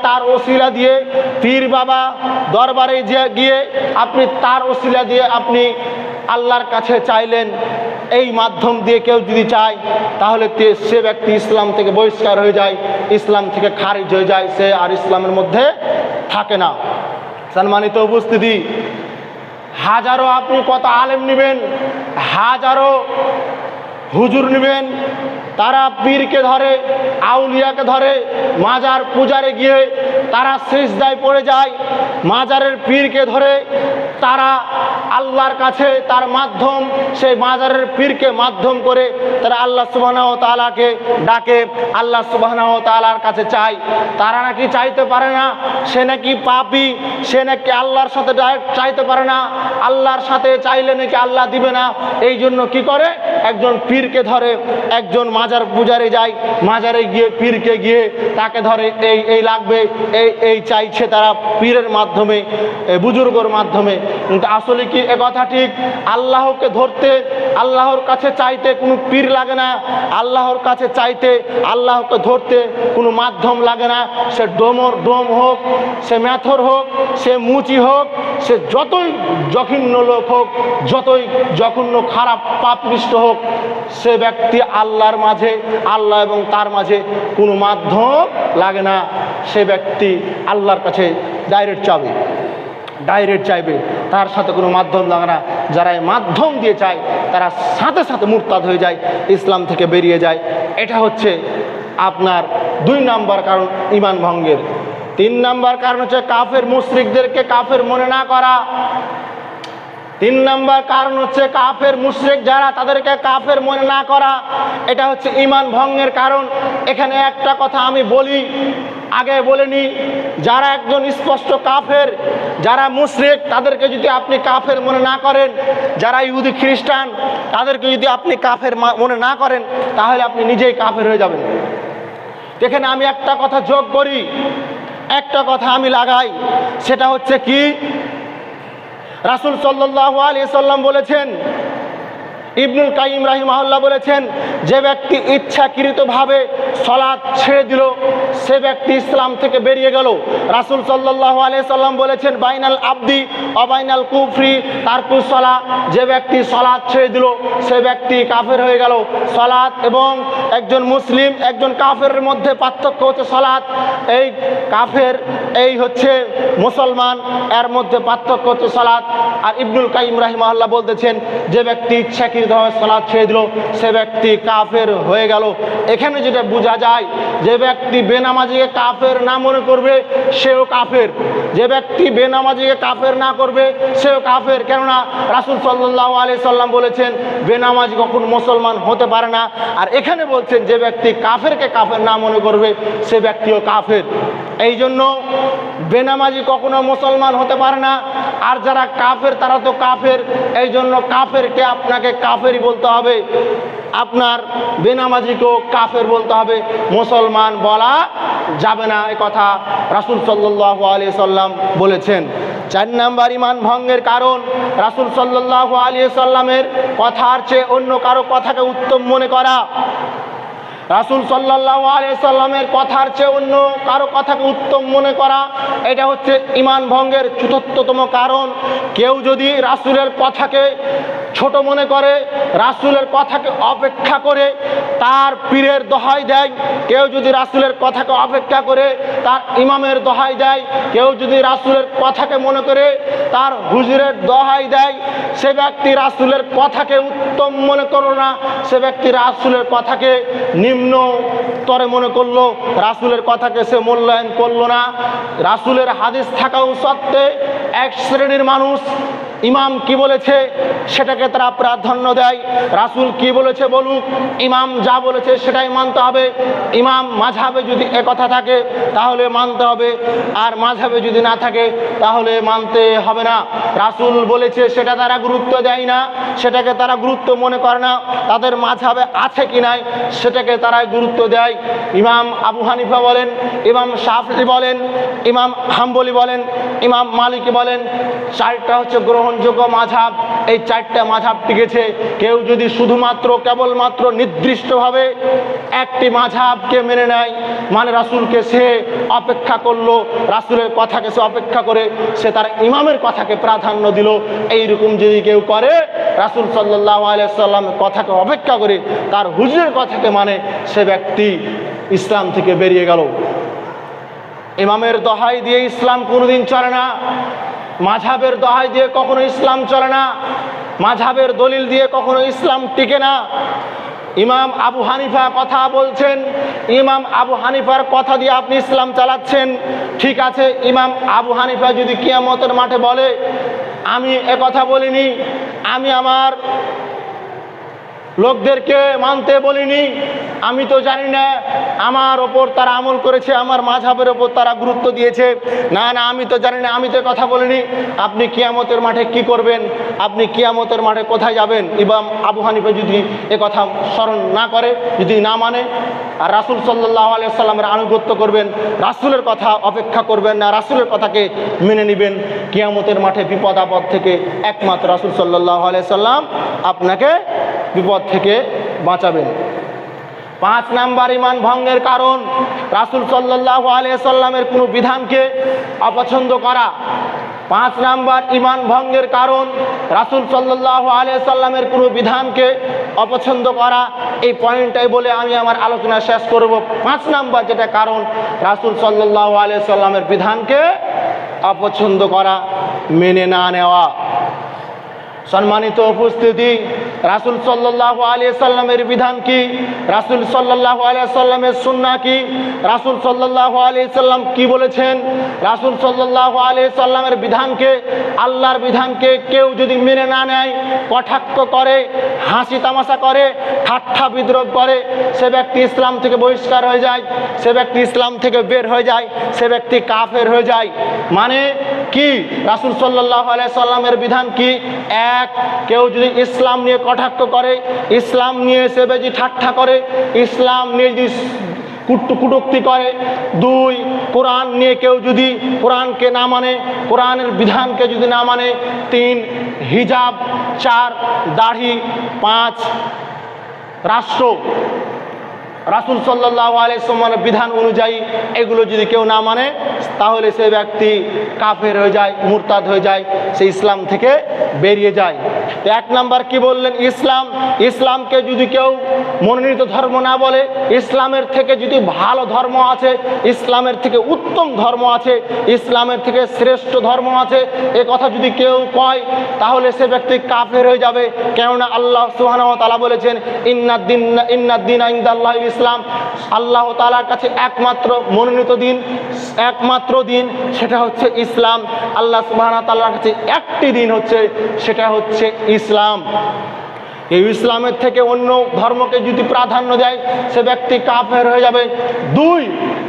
A: তার ওসিলা দিয়ে, পীর বাবা দরবারে গিয়ে আপনি তার ওসিলা দিয়ে আপনি আল্লাহর কাছে চাইলেন, এই মাধ্যম দিয়ে কেউ যদি চায় তাহলে সে ব্যক্তি ইসলাম থেকে বহিষ্কার হয়ে যায়, ইসলাম থেকে খারিজ হয়ে যায়, সে আর ইসলামের মধ্যে থাকে না। সম্মানিত উপস্থিতি, হাজারো আপনি কত আলেম নেবেন, হাজারো হুজুর নেবেন, তারা পীরকে ধরে, আউলিয়াকে ধরে, মাজার পূজারে গিয়ে তারা সিজদায় পড়ে যায়, মাজারের পীরকে ধরে তারা আল্লাহর কাছে তার মাধ্যম, সেই মাজারের পীরকে মাধ্যম করে তারা আল্লাহ সুবহানাহু ওয়া তাআলাকে ডাকে, আল্লাহ সুবহানাহু ওয়া তাআলার কাছে চায়। তারা নাকি চাইতে পারে না, সে নাকি পাপী, সে নাকি আল্লাহর সাথে ডাইরেক্ট চাইতে পারে না, আল্লাহর সাথে চাইলে নাকি আল্লাহ দিবে না। এই জন্য কি করে, একজন পীরকে ধরে, একজন মাজার পূজারে যায়, মাজারে গিয়ে পীরকে গিয়ে তাকে ধরে, এই লাগবে, এই চাইছে তারা পীরের মাধ্যমে, বুজুর্গর মাধ্যমে। কিন্তু আসলে কি এ কথা ঠিক? আল্লাহকে ধরতে, আল্লাহর কাছে চাইতে কোনো পীর লাগে না, আল্লাহর কাছে চাইতে, আল্লাহকে ধরতে কোনো মাধ্যম লাগে না। সে ডোম হোক, সে মেথর হোক, সে মুচি হোক, সে যতই জঘন্য লোক হোক, যতই জঘন্য খারাপ পাপিষ্ট হোক, সে ব্যক্তি আল্লাহর মাঝে, আল্লাহ এবং তার মাঝে কোনো মাধ্যম লাগে না। সে ব্যক্তি আল্লাহর কাছে ডাইরেক্ট চাইবে, তার সাথে কোনো মাধ্যম লাগে না। যারা এই মাধ্যম দিয়ে চায় তারা সাথে সাথে মুরতাদ হয়ে যায়, ইসলাম থেকে বেরিয়ে যায়। এটা হচ্ছে আপনার 2 নাম্বার কারণ ঈমান ভঙ্গের। 3 নাম্বার কারণ হচ্ছে কাফের মুশরিকদেরকে কাফের মনে না করা। তিন নাম্বার কারণ হচ্ছে কাফের মুশরিক যারা, তাদেরকে কাফের মনে না করা, এটা হচ্ছে ঈমান ভঙ্গের কারণ। এখানে একটা কথা আমি বলি, আগে বলিনি, যারা একজন স্পষ্ট কাফের, যারা মুশরিক, তাদেরকে যদি আপনি কাফের মনে না করেন, যারা ইহুদি খ্রিস্টান, তাদেরকে যদি আপনি কাফের মনে না করেন, তাহলে আপনি নিজেই কাফের হয়ে যাবেন। এখানে আমি একটা কথা যোগ করি, একটা কথা আমি লাগাই, সেটা হচ্ছে কি, রাসূল সাল্লাল্লাহু আলাইহি সাল্লাম বলেছেন, ইবনুল কাইয়িম রাহিমাহুল্লাহ বলেছেন, যে ব্যক্তি ইচ্ছাকৃতভাবে সালাত ছেড়ে দিল, সে ব্যক্তি ইসলাম থেকে বেরিয়ে গেল। রাসূল সাল্লাল্লাহু আলাইহি সাল্লাম বলেছেন, বাইনাল আবদি ওয়া বাইনাল কুফরি তারকুস সালাহ, যে ব্যক্তি সালাত ছেড়ে দিল, সে ব্যক্তি কাফের হয়ে গেল। সালাত এবং একজন মুসলিম, একজন কাফেরের মধ্যে পার্থক্য হচ্ছে সালাত। এই কাফের, এই হচ্ছে মুসলমান, এর মধ্যে পার্থক্য হচ্ছে সালাত। আর ইবনুল কাইয়িম রাহিমাহুল্লাহ বলতেছেন, যে ব্যক্তি ইচ্ছাকৃতভাবে সালাত ছেড়ে দিল, সে ব্যক্তি কাফের হয়ে গেল। এখানে যেটা বোঝা যায়, যে ব্যক্তি বেনামাজিকে কাফের না মনে করবে, সেও কাফের। যে ব্যক্তি বেনামাজিকে কাফের না করবে, সেও কাফের। কেননা রাসূল সাল্লাল্লাহু আলাইহি সাল্লাম বলেছেন, বেনামাজি কখনো মুসলমান হতে পারে না। আর এখানে বলছেন, যে ব্যক্তি কাফেরকে কাফের না মনে করবে, সে ব্যক্তিও কাফের। এই জন্য বেনামাজি কখনো মুসলমান হতে পারে না, আর যারা কাফের তারা তো কাফের। এই জন্য কাফেরকে আপনাকে কাফেরই বলতে হবে, আপনার বেনামাজিকেও কাফের বলতে হবে, মুসলমান বলা যাবে না। এই কথা রাসূল সাল্লাল্লাহু আলাইহি সাল্লাম বলেছেন। 4 নাম্বার ঈমান ভঙ্গের কারণ, রাসূল সাল্লাল্লাহু আলাইহি সাল্লামের কথার চেয়ে অন্য কারো কথাকে উত্তম মনে করা। রাসূল সাল্লাল্লাহু আলাইহি সাল্লামের কথার চেয়ে অন্য কারো কথাকে উত্তম মনে করা, এটা হচ্ছে ঈমান ভঙ্গের চতুর্থতম কারণ। কেউ যদি রাসূলের কথাকে ছোট মনে করে, রাসূলের কথাকে অপেক্ষা করে তার পীরের দোহাই দেয়, কেউ যদি রাসূলের কথাকে অপেক্ষা করে তার ইমামের দোহাই দেয়, কেউ যদি রাসূলের কথাকে মনে করে তার হুজুরের দোহাই দেয়, সে ব্যক্তি রাসূলের কথাকে উত্তম মনে করল না, সে ব্যক্তি রাসূলের কথাকে নিম্ন স্তরে মনে করলো, রাসূলের কথাকে সে মূল্যায়ন করলো না। রাসূলের হাদিস থাকাও সত্ত্বে এক শ্রেণীর মানুষ ইমাম কি বলেছে সেটাকে তারা প্রাধান্য দেয়। রাসূল কি বলেছে বলুক, ইমাম যা বলেছে সেটাই মানতে হবে। ইমাম মাযহাবে যদি একথা থাকে তাহলে মানতে হবে, আর মাযহাবে যদি না থাকে তাহলে মানতে হবে না। রাসূল বলেছে সেটা তারা গুরুত্ব দেয় না, সেটাকে তারা গুরুত্ব মনে করে না। তাদের মাযহাবে আছে কি নাই সেটাকে তারা গুরুত্ব দেয়। ইমাম আবু হানিফা বলেন, ইমাম শাফিঈ বলেন, ইমাম হাম্বলি বলেন, ইমাম মালিকি বলেন, 4টা হচ্ছে গ্রহণযোগ্য মাযহাব। এই 4টা মাযহাব টিকেছে। কেউ যদি শুধুমাত্র কেবলমাত্র নির্দিষ্টভাবে একটি মাযহাবকে মেনে নেয়, মানে রাসূলকে সে অপেক্ষা করলো, রাসূলের কথাকে সে অপেক্ষা করে সে তার ইমামের কথাকে প্রাধান্য দিল, এইরকম যদি কেউ করে, রাসূল সাল্লাল্লাহু আলাইহি সাল্লামের কথাকে অপেক্ষা করে তার হুজুরের কথাকে মানে, সে ব্যক্তি ইসলাম থেকে বেরিয়ে গেল। ইমামের দোহাই দিয়ে ইসলাম কোনোদিন চলে না, মাযহাবের দোহাই দিয়ে কখনো ইসলাম চলে না, মাযহাবের দলিল দিয়ে কখনো ইসলাম টিকে না। ইমাম আবু হানিফা কথা বলছেন, ইমাম আবু হানিফার কথা দিয়ে আপনি ইসলাম চালাচ্ছেন, ঠিক আছে। ইমাম আবু হানিফা যদি কিয়ামতের মাঠে বলে, আমি একথা বলিনি, আমি আমার লোকদেরকে মানতে বলিনি, আমি তো জানি না, আমার ওপর তারা আমল করেছে, আমার মাযহাবের ওপর তারা গুরুত্ব দিয়েছে, না না আমি তো জানি না, আমি তো কথা বলিনি, আপনি কিয়ামতের মাঠে কি করবেন? আপনি কিয়ামতের মাঠে কোথায় যাবেন? ইমাম আবু হানিফা যদি এ কথা স্মরণ না করে, যদি না মানে, আর রাসূল সাল্লাল্লাহু আলাইহি সাল্লামের আনুগত্য করবেন, রাসূলের কথা অপেক্ষা করবেন না, রাসূলের কথাকে মেনে নেবেন, কিয়ামতের মাঠে বিপদ আপদ থেকে একমাত্র রাসূল সাল্লাল্লাহু আলাইহি সাল্লাম আপনাকে বিপদ থেকে বাঁচাবেন। 5 নাম্বার ঈমান ভঙ্গের কারণ, রাসূল সাল্লাল্লাহু আলাইহি সাল্লামের কোনো বিধানকে অপছন্দ করা। 5 নাম্বার ঈমান ভঙ্গের কারণ, রাসূল সাল্লাল্লাহু আলাইহি সাল্লামের কোনো বিধানকে অপছন্দ করা। এই পয়েন্টটাই বলে আমি আমার আলোচনা শেষ করব। 5 নাম্বার যেটা কারণ, রাসূল সাল্লাল্লাহু আলাইহি সাল্লামের বিধানকে অপছন্দ করা, মেনে না নেওয়া। সম্মানিত উপস্থিতি, রাসূল সাল্লাল্লাহু আলাইহি সাল্লামের বিধান কি, রাসূল সাল্লাল্লাহু আলাইহি সাল্লামের সুন্নাহ কি, রাসূল সাল্লাল্লাহু আলাইহি সাল্লাম কি বলেছেন। রাসূল সাল্লাল্লাহু আলাইহি সাল্লামের বিধানকে, আল্লাহর বিধানকে কেউ যদি মেনে না নেয়, কটাক্ষ করে, হাসি তামাশা করে, ঠাট্টা বিদ্রোহ করে, সে ব্যক্তি ইসলাম থেকে বহিষ্কার হয়ে যায়, সে ব্যক্তি ইসলাম থেকে বের হয়ে যায়, সে ব্যক্তি কাফের হয়ে যায়। মানে কি, রাসূল সাল্লাল্লাহু আলাইহি সাল্লামের বিধান কি? এক, কেউ যদি ইসলাম নিয়ে কটাক্ষ করে, ইসলাম নিয়ে সে বেজি ঠাট্টা করে, ইসলাম নিয়ে যদি কটূক্তি করে। দুই, কোরআন নিয়ে কেউ যদি কোরআনকে না মানে, কোরআনের বিধানকে যদি না মানে। তিন, হিজাব। চার, দাড়ি। পাঁচ, রাষ্ট্র, রাসূল সাল্লাল্লাহু আলাইহি সাল্লামের বিধান অনুযায়ী এগুলো যদি কেউ না মানে, তাহলে সে ব্যক্তি কাফের হয়ে যায়, মুরতাদ হয়ে যায়, সে ইসলাম থেকে বেরিয়ে যায়। তো এক নাম্বার কি বললেন? ইসলাম। ইসলামকে যদি কেউ মনোনীত ধর্ম না বলে, ইসলামের থেকে যদি ভালো ধর্ম আছে, ইসলামের থেকে উত্তম ধর্ম আছে, ইসলামের থেকে শ্রেষ্ঠ ধর্ম আছে, এ কথা যদি কেউ কয়, তাহলে সে ব্যক্তি কাফের হয়ে যাবে। কেননা আল্লাহ সুবহানাহু ওয়া তাআলা বলেছেন, ইন্নাদ-দীনা ইনদাল্লাহি ইসলাম। আল্লাহ তাআলার কাছে একমাত্র মনোনীত দিন, একমাত্র দিন, সেটা হচ্ছে ইসলাম। আল্লাহ সুবহানাহু ওয়া তাআলার কাছে একটি দিন হচ্ছে, সেটা হচ্ছে ইসলাম। এই ইসলামের থেকে অন্য ধর্মকে যদি প্রাধান্য দেয়, সে ব্যক্তি কাফের হয়ে যাবে। দুই,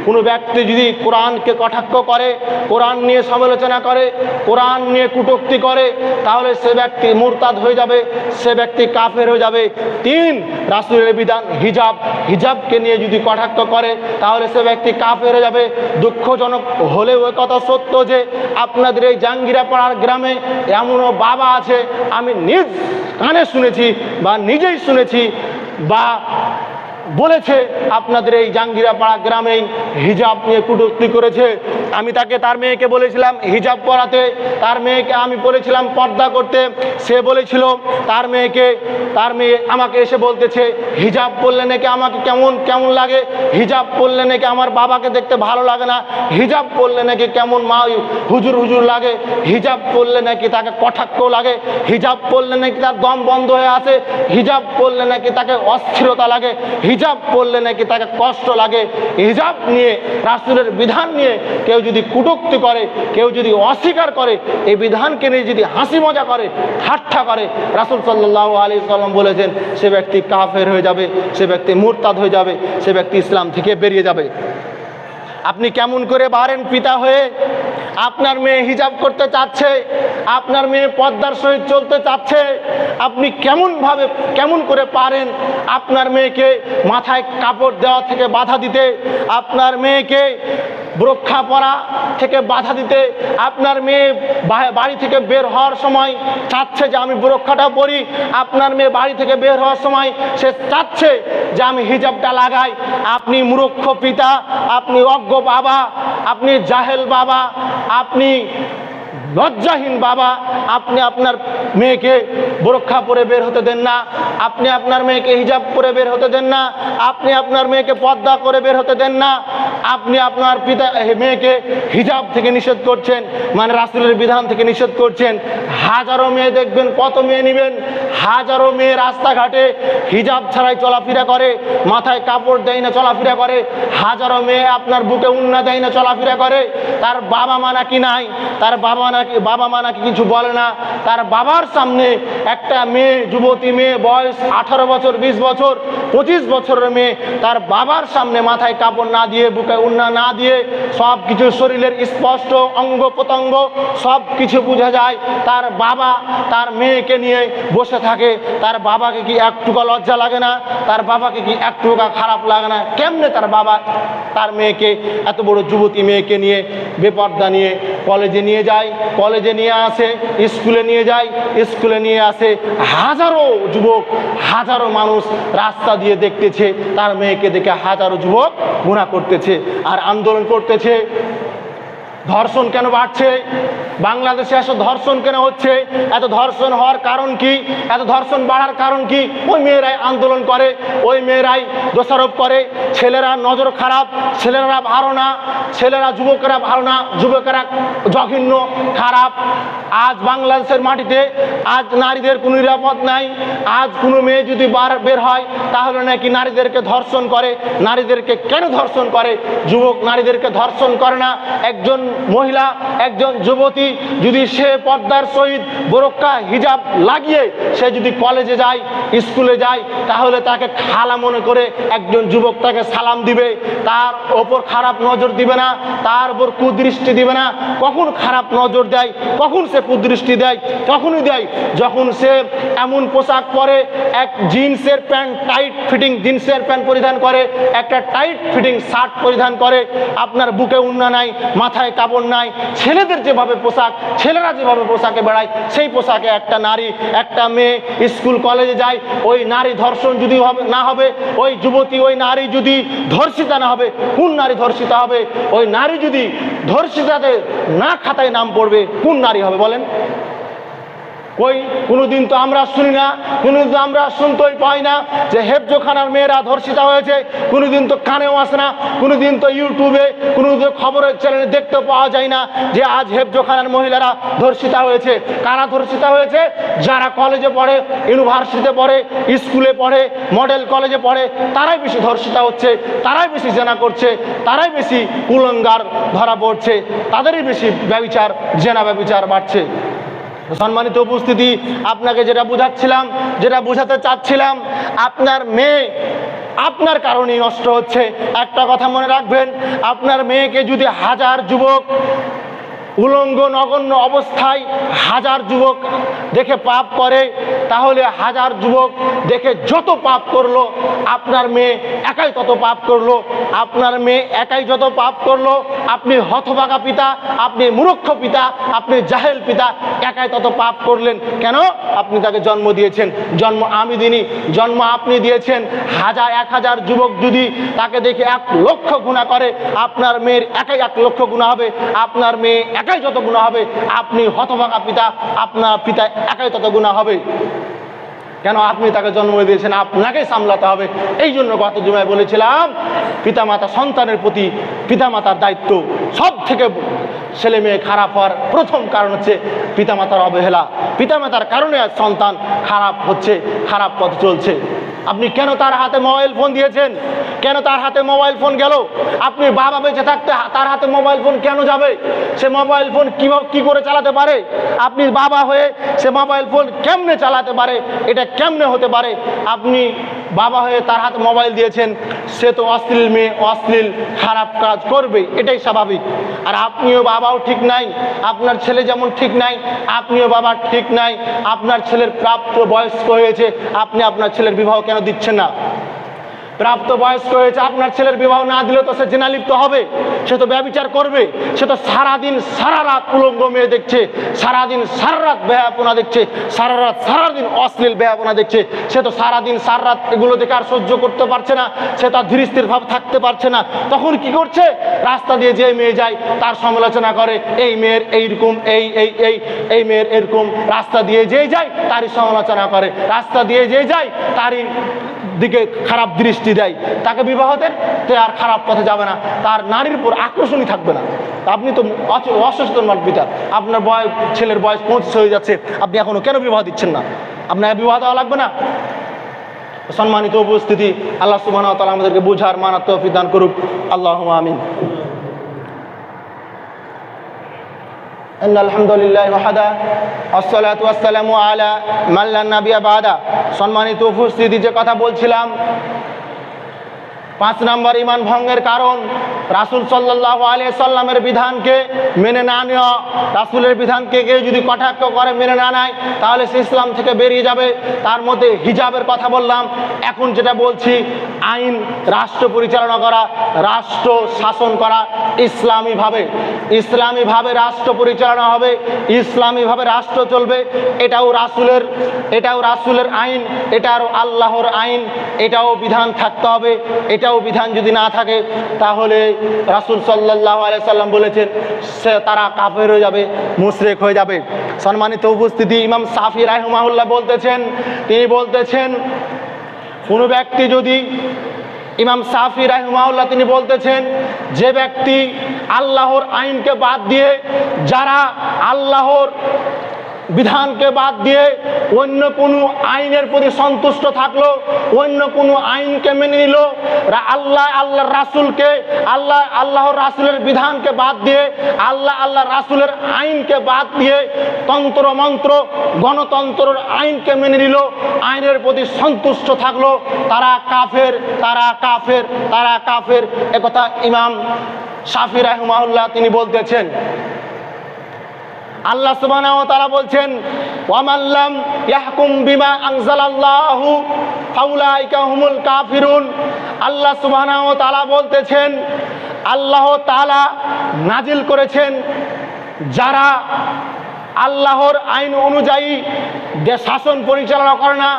A: কোনো ব্যক্তি যদি কোরআনকে কটাক্ষ করে, কোরআন নিয়ে সমালোচনা করে, কোরআন নিয়ে কটূক্তি করে, তাহলে সে ব্যক্তি মুরতাদ হয়ে যাবে, সে ব্যক্তি কাফের হয়ে যাবে। তিন, রাসূলের বিধান হিজাব, হিজাবকে নিয়ে যদি কটাক্ষ করে, তাহলে সে ব্যক্তি কাফের হয়ে যাবে। দুঃখজনক হলেও ওই কথা সত্য যে আপনাদের এই জাঙ্গিরাপাড়ার গ্রামে এমনও বাবা আছে, আমি নিজ কানে শুনেছি বা নিজেই শুনেছি বা বলেছে, আপনাদের এই জাঙ্গিরাপাড়া গ্রামেই হিজাব নিয়ে কটূক্তি করেছে। আমি তার মেয়েকে বলেছিলাম হিজাব পরাতে, তার মেয়েকে আমি বলেছিলাম পর্দা করতে, সে বলেছিল তার মেয়ে আমাকে এসে বলতেছে হিজাব পরলে নাকি আমাকে কেমন লাগে, হিজাব পরলে নাকি আমার বাবাকে দেখতে ভালো লাগে না, হিজাব পরলে নাকি কেমন মা হুজুর লাগে, হিজাব পরলে নাকি তাকে কটাক্ষ লাগে, হিজাব পরলে নাকি তার দম বন্ধ হয়ে আসে, হিজাব পরলে নাকি তাকে অস্থিরতা লাগে, হিজাব পরলে নাকি তাকে কষ্ট লাগে। হিজাব নিয়ে, রাসূলের বিধান নিয়ে কেউ যদি কটূক্তি করে, কেউ যদি অস্বীকার করে, এই বিধানকে নিয়ে যদি হাসি মজা করে, ঠাট্টা করে, রাসূল সাল্লাল্লাহু আলাইহি সাল্লাম বলেছেন সে ব্যক্তি কাফের হয়ে যাবে, সে ব্যক্তি মুরতাদ হয়ে যাবে, সে ব্যক্তি ইসলাম থেকে বেরিয়ে যাবে। আপনি কেমন করে পারেন পিতা হয়ে, আপনার মেয়ে হিজাব করতে চাচ্ছে, আপনার মেয়ে পর্দার সহিত চলতে চাচ্ছে, আপনি কেমন করে পারেন আপনার মেয়েকে মাথায় কাপড় দেওয়া থেকে বাধা দিতে, আপনার মেয়েকে বোরখা পরা থেকে বাধা দিতে, আপনার মেয়ে বাড়ি থেকে বের হওয়ার সময় চাচ্ছে যে আমি বোরখাটা পরি, আপনার মেয়ে বাড়ি থেকে বের হওয়ার সময় সে চাচ্ছে যে আমি হিজাবটা লাগাই। আপনি মূর্খ পিতা, আপনি অজ্ঞ বাবা, আপনি জাহেল বাবা, আপনি লজ্জাহীন বাবা, আপনি আপনার মেয়েকে বোরখা পরে বের হতে দেন না, আপনি আপনার মেয়েকে হিজাব পরে বের হতে দেন না, আপনি আপনার মেয়েকে পর্দা করে বের হতে দেন না, আপনি আপনার মেয়েকে হিজাব থেকে নিষেধ করছেন, মানে রাসূলের বিধান থেকে নিষেধ করছেন। হাজারো মেয়ে দেখবেন, কত মেয়ে নেবেন, হাজারো মেয়ে রাস্তাঘাটে হিজাব ছাড়াই চলাফেরা করে, মাথায় কাপড় দেয় না চলাফেরা করে, হাজারো মেয়ে আপনার বুকে উন্না দেয় না চলাফেরা করে। তার বাবা মা নাকি নাই, তার বাবা মা নাকি কিছু বলে না, তার বাবার সামনে একটা মেয়ে, যুবতী মেয়ে, বয়স 18 বছর, 20 বছর, 25 বছরের মেয়ে, তার বাবার সামনে মাথায় কাপড় না দিয়ে, বুকে উন্না না দিয়ে, সব কিছু শরীরের স্পষ্ট অঙ্গ প্রত্যঙ্গ সব কিছু বোঝা যায়, তার বাবা তার মেয়েকে নিয়ে বসে থাকে। তার বাবাকে কি একটুকু লজ্জা লাগে না? তার বাবাকে কি একটুকু খারাপ লাগে না? কেমনে তার বাবা তার মেয়েকে, এত বড় যুবতী মেয়েকে নিয়ে বেপর্দা নিয়ে কলেজে নিয়ে যায়, কলেজে নিয়ে আসে, স্কুলে নিয়ে যায়, স্কুলে নিয়ে আসে। হাজারো যুবক, হাজারো মানুষ রাস্তা দিয়ে দেখতেছে, তার মেয়েকে দেখে হাজারো যুবক গুনাহ করতেছে আর আন্দোলন করতেছে। ধর্ষণ কেন বাড়ছে? বাংলাদেশে এত ধর্ষণ কেন হচ্ছে? এত ধর্ষণ হওয়ার কারণ কি? এত ধর্ষণ বাড়ার কারণ কি? ওই মেয়েরাই আন্দোলন করে, ওই মেয়েরাই দোষারোপ করে, ছেলেরা নজর খারাপ, ছেলেরা ভালো না, ছেলেরা যুবকেরা ভালো না, যুবকেরা জঘন্য খারাপ। আজ বাংলাদেশের মাটিতে আজ নারীদের কোনো নিরাপদ নাই। আজ কোনো মেয়ে যদি বের হয় তাহলে নাকি নারীদেরকে ধর্ষণ করে। নারীদেরকে কেন ধর্ষণ করে? যুবক নারীদেরকে ধর্ষণ করে না। একজন মহিলা, একজন যুবতী যদি সে পর্দার সহিত বোরকা হিজাব লাগিয়ে সে যদি কলেজে যায়, স্কুলে যায়, তাহলে তাকে খালা মনে করে একজন যুবক তাকে সালাম দিবে, তার ওপর খারাপ নজর দিবে না, তার উপর কুদৃষ্টি দিবে না। কখন খারাপ নজর দেয়, কখন সে কুদৃষ্টি দেয়? তখনই দেয় যখন সে এমন পোশাক পরে, এক জিন্সের প্যান্ট, টাইট ফিটিং জিন্সের প্যান্ট পরিধান করে, একটা টাইট ফিটিং শার্ট পরিধান করে, আপনার বুকে উন্না নাই, মাথায় কাপড় নাই। ছেলেদের যেভাবে পোশাক, ছেলেরা যেভাবে পোশাকে বেড়ায়, সেই পোশাকে একটা নারী, একটা মেয়ে স্কুল কলেজে যায়। ওই নারী ধর্ষণ যদি না হবে, ওই যুবতী, ওই নারী যদি ধর্ষিতা না হবে, কোন নারী ধর্ষিতা হবে? ওই নারী যদি ধর্ষিতাতে না খাতায় নাম পড়বে, কোন নারী হবে বলেন? ওই কোনোদিন তো আমরা শুনি না, কোনোদিন তো আমরা শুনতেই পাই না যে হেফজোখানার মেয়েরা ধর্ষিতা হয়েছে। কোনোদিন তো কানেও আসে না, কোনোদিন তো ইউটিউবে, কোনোদিন তো খবরের চ্যানেলে দেখতে পাওয়া যায় না যে আজ হেফজোখানার মহিলারা ধর্ষিতা হয়েছে। কারা ধর্ষিতা হয়েছে? যারা কলেজে পড়ে, ইউনিভার্সিটিতে পড়ে, স্কুলে পড়ে, মডেল কলেজে পড়ে, তারাই বেশি ধর্ষিতা হচ্ছে, তারাই বেশি জেনা করছে, তারাই বেশি কুলঙ্গার ধরা পড়ছে, তাদেরই বেশি ব্যভিচার, জেনা ব্যভিচার বাড়ছে। সম্মানিত উপস্থিতি, আপনাকে যেটা বুঝাচ্ছিলাম, যেটা বোঝাতে চাচ্ছিলাম, আপনার মেয়ে আপনার কারণেই নষ্ট হচ্ছে। একটা কথা মনে রাখবেন, আপনার মেয়েকে যদি হাজার যুবক উলঙ্গ নগণ্য অবস্থায় হাজার যুবক দেখে পাপ করে, তাহলে হাজার যুবক দেখে যত পাপ করলো, আপনার মেয়ে একাই তত পাপ করলো। আপনার মেয়ে একাই যত পাপ করলো, আপনি হতভাগা পিতা, আপনি মূর্খ পিতা, আপনি জাহেল পিতা, একাই তত পাপ করলেন। কেন? আপনি তাকে জন্ম দিয়েছেন। জন্ম আমি দিইনি, জন্ম আপনি দিয়েছেন। হাজার 1000 যুবক যদি তাকে দেখে 1 লক্ষ গুনাহ করে, আপনার মেয়ের একাই 1 লক্ষ গুনাহ হবে। আপনার মেয়ে একাই যত গুনাহ হবে, আপনি হতভাগা পিতা, আপনার পিতা একাই তত গুনাহ হবে। কেন? আপনি তাকে জন্ম দিয়েছেন, আপনাকেই সামলাতে হবে। এই জন্য গত জুমায় বলেছিলাম, পিতামাতা সন্তানের প্রতি পিতামাতার দায়িত্ব। সব থেকে ছেলে মেয়ে খারাপ হওয়ার প্রথম কারণ হচ্ছে পিতামাতার অবহেলা। পিতামাতার কারণে আজ সন্তান খারাপ হচ্ছে, খারাপ পথ চলছে। আপনি কেন তার হাতে মোবাইল ফোন দিয়েছেন? কেন তার হাতে মোবাইল ফোন গেল? আপনি বাবা বেঁচে থাকতে তার হাতে মোবাইল ফোন কেন যাবে? সে মোবাইল ফোন কি করে চালাতে পারে? আপনি বাবা হয়ে সে মোবাইল ফোন কেমনে চালাতে পারে? এটা কেমনে হতে পারে? আপনি বাবা হয়ে তার হাতে মোবাইল দিয়েছেন, সে তো অশ্লীল মেয়ে, অশ্লীল খারাপ কাজ করবে, এটাই স্বাভাবিক। আর আপনিও বাবাও ঠিক নাই, আপনার ছেলে যেমন ঠিক নাই, আপনিও বাবা ঠিক নাই। আপনার ছেলের প্রাপ্ত বয়স্ক হয়েছে, আপনি আপনার ছেলের বিবাহ কেন দিচ্ছেন না? প্রাপ্ত বয়স্ক হয়েছে, আপনার ছেলের বিবাহ না দিলে তো সে জেনালিপ্ত হবে, সে তো ব্যভিচার করবে, সে তো সারাদিন সারা রাত উলঙ্গ মেয়ে দেখছে, সারাদিন সারা রাত বেহাপনা দেখছে, সারাদিন অশ্লীল বেহাপনা দেখছে। সে তো সারাদিন সারা রাত এগুলো দেখে আর সহ্য করতে পারছে না, সে তার ধীর স্থির ভাব থাকতে পারছে না। তখন কি করছে? রাস্তা দিয়ে যে মেয়ে যায় তার সমালোচনা করে, এই মেয়ের এইরকম, এই মেয়ের এরকম। রাস্তা দিয়ে যে যায় তারই সমালোচনা করে, রাস্তা দিয়ে যে যায় তারই দিকে খারাপ দৃষ্টি দেয়। তাকে বিবাহ দেন, সে আর খারাপ পথে যাবে না, তার নারীর উপর আকর্ষণই থাকবে না। আপনি তো অসচেতন পিতা, আপনার ছেলের বয়স 25 হয়ে যাচ্ছে, আপনি এখনো কেন বিবাহ দিচ্ছেন না? আপনাকে বিবাহ দেওয়া লাগবে না? সম্মানিত উপস্থিতি, আল্লাহ সুবহানাহু ওয়া তাআলা আমাদেরকে বুঝার মানার তৌফিক দান করুক। আল্লাহুম্মা আমিন। আলহামদুলিল্লাহ ওয়াহদা, আসসালাতু ওয়াসসালামু আলা মান লা নাবিয়্যা বা'দা। সম্মানিত উপস্থিতি, যে কথা বলছিলাম, 5 নম্বর ঈমান ভঙ্গের কারণ রাসূল সাল্লাল্লাহু আলাইহি সাল্লামের বিধানকে মেনে না নেওয়া। রাসূলের বিধানকে কেউ যদি কটাক্ষ করে, মেনে না নেয়, তাহলে সে ইসলাম থেকে বেরিয়ে যাবে। তার মধ্যে হিজাবের কথা বললাম। এখন যেটা বলছি, আইন, রাষ্ট্র পরিচালনা করা, রাষ্ট্র শাসন করা ইসলামীভাবে রাষ্ট্র পরিচালনা হবে, ইসলামীভাবে রাষ্ট্র চলবে। এটাও রাসূলের আইন, এটাও আল্লাহর আইন, এটাও বিধান থাকতে হবে। এটাও বিধান যদি না থাকে, তাহলে রাসূল সাল্লাল্লাহু আলাইহি সাল্লাম বলেছেন তারা কাফের হয়ে যাবে, মুশরিক হয়ে যাবে। সম্মানিত উপস্থিতি, ইমাম শাফি রাহিমাহুল্লাহ বলতেছেন, তিনি বলতেছেন, কোনো ব্যক্তি যদি ইমাম শাফি রাহিমাহুল্লাহ তিনি বলতেছেন, যে ব্যক্তি আল্লাহর আইনকে বাদ দিয়ে, যারা আল্লাহর বিধানকে বাদ দিয়ে অন্য কোনো আইনের প্রতি সন্তুষ্ট থাকলো, অন্য কোনো আইনকে মেনে নিল, আল্লাহর রাসূলকে, আল্লাহর রাসূলের বিধানকে বাদ দিয়ে, আল্লাহর রাসূলের আইনকে বাদ দিয়ে তন্ত্র মন্ত্র গণতন্ত্রের আইনকে মেনে নিল, আইনের প্রতি সন্তুষ্ট থাকলো, তারা কাফের, তারা কাফের, তারা কাফের। একথা ইমাম শাফি রাহিমাহুল্লাহ তিনি বলতেছেন। আল্লাহ সুবহানাহু ওয়া তাআলা বলছেন, ওয়ামান লাম ইয়াহকুম বিমা আনজালাল্লাহু ফাউলাইকা হুমুল কাফিরুন। আল্লাহ সুবহানাহু ওয়া তাআলা বলতেছেন, আল্লাহ তাআলা নাজিল করেছেন, যারা আল্লাহর আইন অনুযায়ী দেশ শাসন পরিচালনা করে না,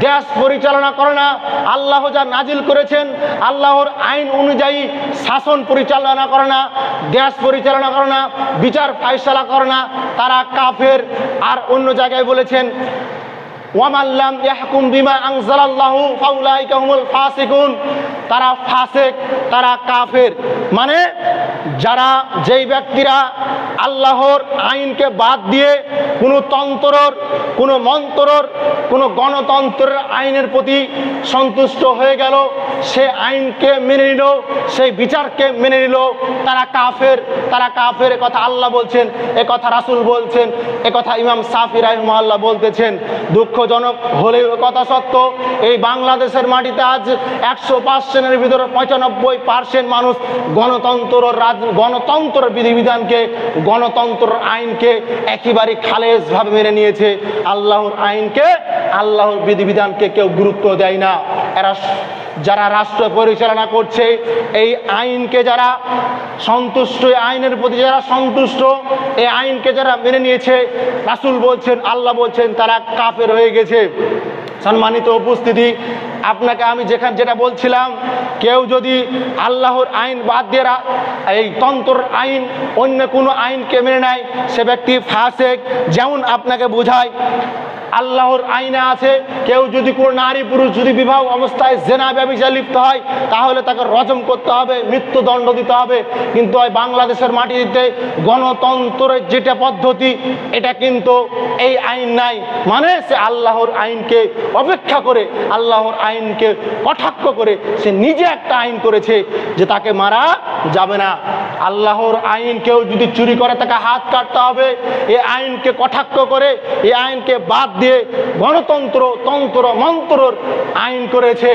A: দেশ পরিচালনা করে না, আল্লাহ যা নাজিল করেছেন আল্লাহর আইন অনুযায়ী শাসন পরিচালনা করে না, দেশ পরিচালনা করে না, বিচার ফায়সালা করে না, তারা কাফের। আর অন্য জায়গায় বলেছেন, ওয়ামান লাম ইয়াহকুম বিমা আনজালাল্লাহু ফাউলাইকা হুমুল ফাসিকুন, তারা ফাসিক, তারা কাফের। মানে যারা, যেই ব্যক্তিরা আল্লাহর আইনকে বাদ দিয়ে কোনো তন্ত্রর, কোনো মন্ত্রর, কোনো গণতন্ত্রের আইনের প্রতি সন্তুষ্ট হয়ে গেল, সে আইনকে মেনে নিল, সেই বিচারকে মেনে নিল, তারা কাফের, তারা কাফের। কথা আল্লাহ বলছেন, কথা রাসূল বলছেন, কথা ইমাম শাফি রাহিমাহুল্লাহ বলতেছেন। দুঃখজনক হলেও কথা সত্য, এই বাংলাদেশের মাটিতে আজ 105% ভিতরে 95% মানুষ গণতন্ত্রের বিধিবিধানকে, গণতন্ত্রের আইনকে একেবারে খালেজভাবে মেনে নিয়েছে। আল্লাহর আইনকে, আল্লাহর বিধিবিধানকে কেউ গুরুত্ব দেয় না। এরা যারা রাষ্ট্র পরিচালনা করছে, এই আইনকে যারা সন্তুষ্ট, আইনের প্রতি যারা সন্তুষ্ট, এই আইনকে যারা মেনে নিয়েছে, রাসূল বলছেন, আল্লাহ বলছেন, তারা কাফের হয়ে গেছে। সম্মানিত উপস্থিতি, আপনাকে আমি যেটা বলছিলাম, কেউ যদি আল্লাহর আইন বাদ দিয়ে এই তন্ত্রের আইন, অন্য কোনো আইনকে মেনে নেয়, সে ব্যক্তি ফাসিক। যেমন আপনাকে বোঝায়, আল্লাহর আইনে আছে, কেউ যদি কোনো নারী পুরুষ যদি বিবাহ অবস্থায় জেনা ব্যভিচারে লিপ্ত হয়, তাহলে তাকে রজম করতে হবে, মৃত্যুদণ্ড দিতে হবে। কিন্তু ওই বাংলাদেশের মাটিতে গণতন্ত্রের যেটা পদ্ধতি, এটা কিন্তু এই আইন নাই। মানে সে আল্লাহর আইনকে অপেক্ষা করে, আল্লাহর আইনকে কটাক্ষ করে সে নিজে একটা আইন করেছে যে তাকে মারা যাবে না। আল্লাহর আইন কেউ যদি চুরি করে তাকে হাত কাটতে হবে, এই আইনকে কটাক্ষ করে, এই আইনকে বাদ দিয়ে গণতন্ত্র, তন্ত্র মন্ত্রর আইন করেছে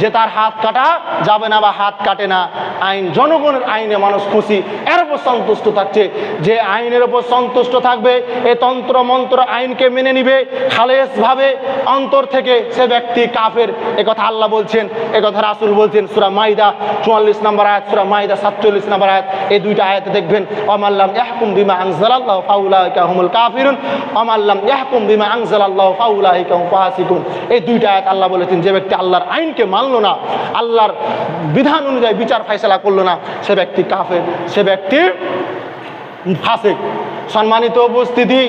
A: যে তার হাত কাটা যাবে না বা হাত কাটে না। আইন, জনগণের আইনে মানুষ খুশি, এর উপর সন্তুষ্ট থাকছে। যে আইনের উপর সন্তুষ্ট থাকবে, এই তন্ত্র মন্ত্র আইনকে মেনে নিবে খালেসভাবে অন্তর থেকে, সে ব্যক্তি কাফের। একথা আল্লাহ বলছেন, একথা রাসূল বলছেন। সূরা মাইদা 44 নম্বর আয়াত, সূরা মাইদা 47 নম্বর আয়াত, এই দুইটা আয়াতে দেখবেন, ওয়ামান লাম ইয়াহকুম বিমা আনজালাল্লাহু ফাউলাইকা হুমুল কাফিরুন, ওয়ামান লাম ইয়াহকুম বিমা আনজালাল্লাহু ফাউলাইকা হুম ফাসিকুন। এই দুইটা আয়াত আল্লাহ বলেছেন, যে ব্যক্তি আল্লাহর আইনকে মানলো না, আল্লাহর বিধান অনুযায়ী বিচার ফায়সালা করলো না, সে ব্যক্তি কাফের, সে ব্যক্তি ফাসিক। সম্মানিত উপস্থিতি,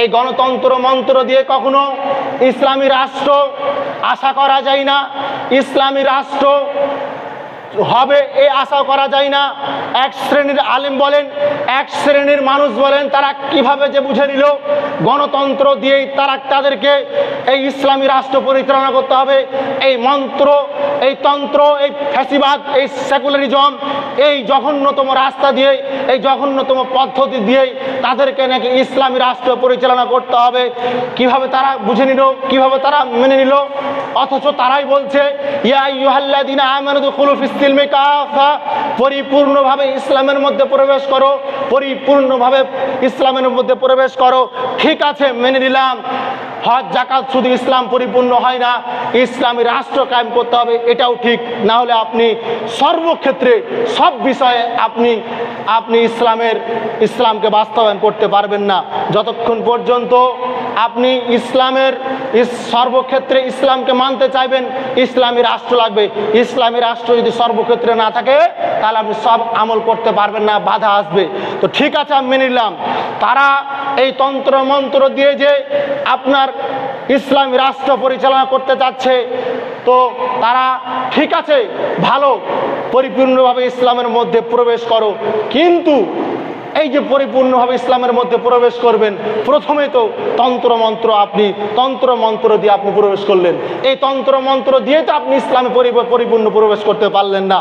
A: এই গণতন্ত্র মন্ত্র দিয়ে কখনো ইসলামী রাষ্ট্র আশা করা যায় না, ইসলামী রাষ্ট্র হবে এই আশা করা যায় না। এক শ্রেণীর আলেম বলেন, এক শ্রেণীর মানুষ বলেন, তারা কিভাবে যে বুঝে নিল গণতন্ত্র দিয়েই তারা তাদেরকে এই ইসলামী রাষ্ট্র পরিচালনা করতে হবে। এই মন্ত্র, এই তন্ত্র, এই ফ্যাসিবাদ, এই সেকুলারিজম, এই জঘন্যতম রাস্তা দিয়ে, এই জঘন্যতম পদ্ধতি দিয়েই তাদেরকে নাকি ইসলামী রাষ্ট্র পরিচালনা করতে হবে। কিভাবে তারা বুঝে নিল, কিভাবে তারা মেনে নিল? অথচ তারাই বলছে, ইয়া আইয়ুহাল্লাযীনা আমানু দুখুলু ফিস সিলমি কাফা, পরিপূর্ণভাবে ইসলামের মধ্যে প্রবেশ করো, পরিপূর্ণভাবে ইসলামের মধ্যে প্রবেশ করো। ঠিক আছে, মেনে নিলাম, হজ জাকাত শুধু ইসলাম পরিপূর্ণ হয় না, ইসলামী রাষ্ট্র কায়েম করতে হবে, এটাও ঠিক। না হলে আপনি সর্বক্ষেত্রে, সব বিষয়ে আপনি ইসলামকে বাস্তবায়ন করতে পারবেন না। যতক্ষণ পর্যন্ত আপনি সর্বক্ষেত্রে ইসলামকে মানতে চাইবেন, ইসলামী রাষ্ট্র লাগবে। ইসলামী রাষ্ট্র যদি সর্বক্ষেত্রে না থাকে, তাহলে আপনি সব আমল করতে পারবেন না, বাধা আসবে। তো ঠিক আছে, আমি মেনে নিলাম, তারা এই তন্ত্র মন্ত্র দিয়ে যে আপনার ইসলামী রাষ্ট্র পরিচালনা করতে চাচ্ছে, তো তারা ঠিক আছে, ভালো, পরিপূর্ণভাবে ইসলামের মধ্যে প্রবেশ করো, কিন্তু এই যে পরিপূর্ণভাবে ইসলামের মধ্যে প্রবেশ করবেন, প্রথমে তো তন্ত্রমন্ত্র দিয়ে আপনি প্রবেশ করলেন। এই তন্ত্রমন্ত্র দিয়ে তো আপনি ইসলামে পরিপূর্ণ প্রবেশ করতে পারলেন না।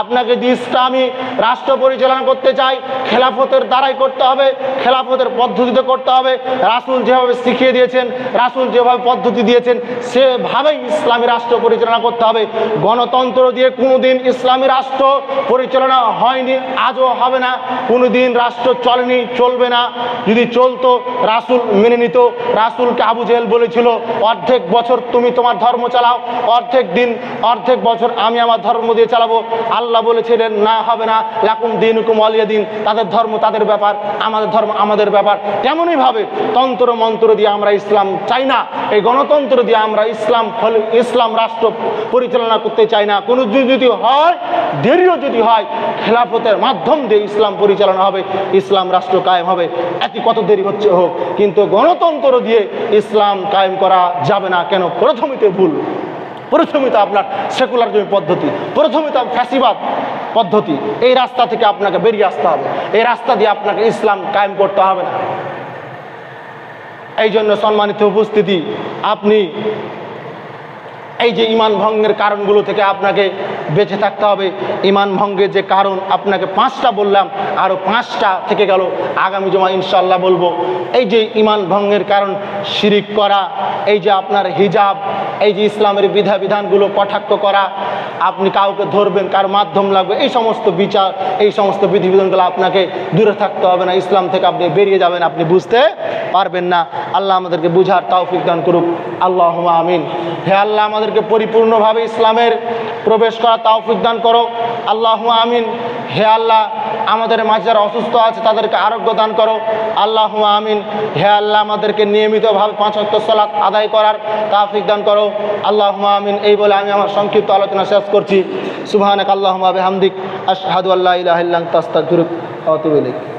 A: আপনাকে যে ইসলামী রাষ্ট্র পরিচালনা করতে চাই, খেলাফতের দ্বারাই করতে হবে, খেলাফতের পদ্ধতিতে করতে হবে। রাসূল যেভাবে শিখিয়ে দিয়েছেন, রাসূল যেভাবে পদ্ধতি দিয়েছেন, সেভাবেই ইসলামী রাষ্ট্র পরিচালনা করতে হবে। গণতন্ত্র দিয়ে কোনোদিন ইসলামী রাষ্ট্র পরিচালনা হয়নি, আজও হবে না। কোনোদিন রাষ্ট্র চলেনি, চলবে না। যদি চলতো রাসূল মেনে নিত। রাসূলকে আবু জেহেল বলেছিল, অর্ধেক বছর তুমি তোমার ধর্ম চালাও, অর্ধেক বছর আমি আমার ধর্ম দিয়ে চালাবো। আল্লাহ বলেছিলেন না, হবে না, লাকুম দীনুকুম ওয়ালিয়া দিন। তাদের ধর্ম তাদের ব্যাপার, আমাদের ধর্ম আমাদের ব্যাপার। তেমনই ভাবে তন্ত্র মন্ত্র দিয়ে আমরা ইসলাম চাই না, এই গণতন্ত্র দিয়ে আমরা ইসলাম রাষ্ট্র পরিচালনা করতে চাই না। কোনো যদি হয়, দেরিও যদি হয়, খেলাফতের মাধ্যম দিয়ে ইসলাম পরিচালনা হবে, ইসলাম রাষ্ট্র কায়েম হবে। একই কত দেরি হচ্ছে হোক, কিন্তু গণতন্ত্র দিয়ে ইসলাম কায়েম করা যাবে না। কেন? প্রথমেই তো ভুল, প্রথমেই তো আপনার সেকুলার জমি পদ্ধতি, প্রথমেই তো ফ্যাসিবাদ পদ্ধতি। এই রাস্তা থেকে আপনাকে বেরিয়ে আসতে হবে, এই রাস্তা দিয়ে আপনাকে ইসলাম কায়েম করতে হবে না। এই জন্য সম্মানিত উপস্থিতি, আপনি এই যে ঈমান ভঙ্গের কারণগুলো থেকে আপনাকে বেঁচে থাকতে হবে। ঈমান ভঙ্গের যে কারণ আপনাকে 5টা বললাম, আরও 5টা থেকে গেল, আগামী জমা ইনশাআল্লাহ বলবো। এই যে ঈমান ভঙ্গের কারণ, শিরিক করা, এই যে আপনার হিজাব, এই যে ইসলামের বিধানগুলো কটাক্ষ করা, আপনি কাউকে ধরবেন, কার মাধ্যম লাগবে, এই সমস্ত বিচার, এই সমস্ত বিধিবিধানগুলো আপনাকে দূরে থাকতে হবে না। ইসলাম থেকে আপনি বেরিয়ে যাবেন, আপনি বুঝতে পারবেন না। আল্লাহ আমাদেরকে বুঝার তৌফিক দান করুক, আল্লাহুম্মা আমিন। হে আল্লাহ, আমাদেরকে পরিপূর্ণভাবে ইসলামের প্রবেশ করা তৌফিক দান করো, আল্লাহুম্মা আমিন। হে আল্লাহ, আমাদের মাঝে যারা অসুস্থ আছে তাদেরকে আরোগ্য দান করো, আল্লাহুম্মা আমিন। হে আল্লাহ, আমাদেরকে নিয়মিতভাবে 5 ওয়াক্ত সালাত আদায় করার তৌফিক দান করো, আল্লাহুম্মা আমিন। এই বলে আমি আমার সংক্ষিপ্ত আলোচনা শেষ করছি। সুবহানাক আল্লাহুম্মা বিহামদিক, আশহাদু আল্লা ইলাহা ইল্লা আনতা, আস্তাগফিরুকা ওয়া আতুবু ইলাইক।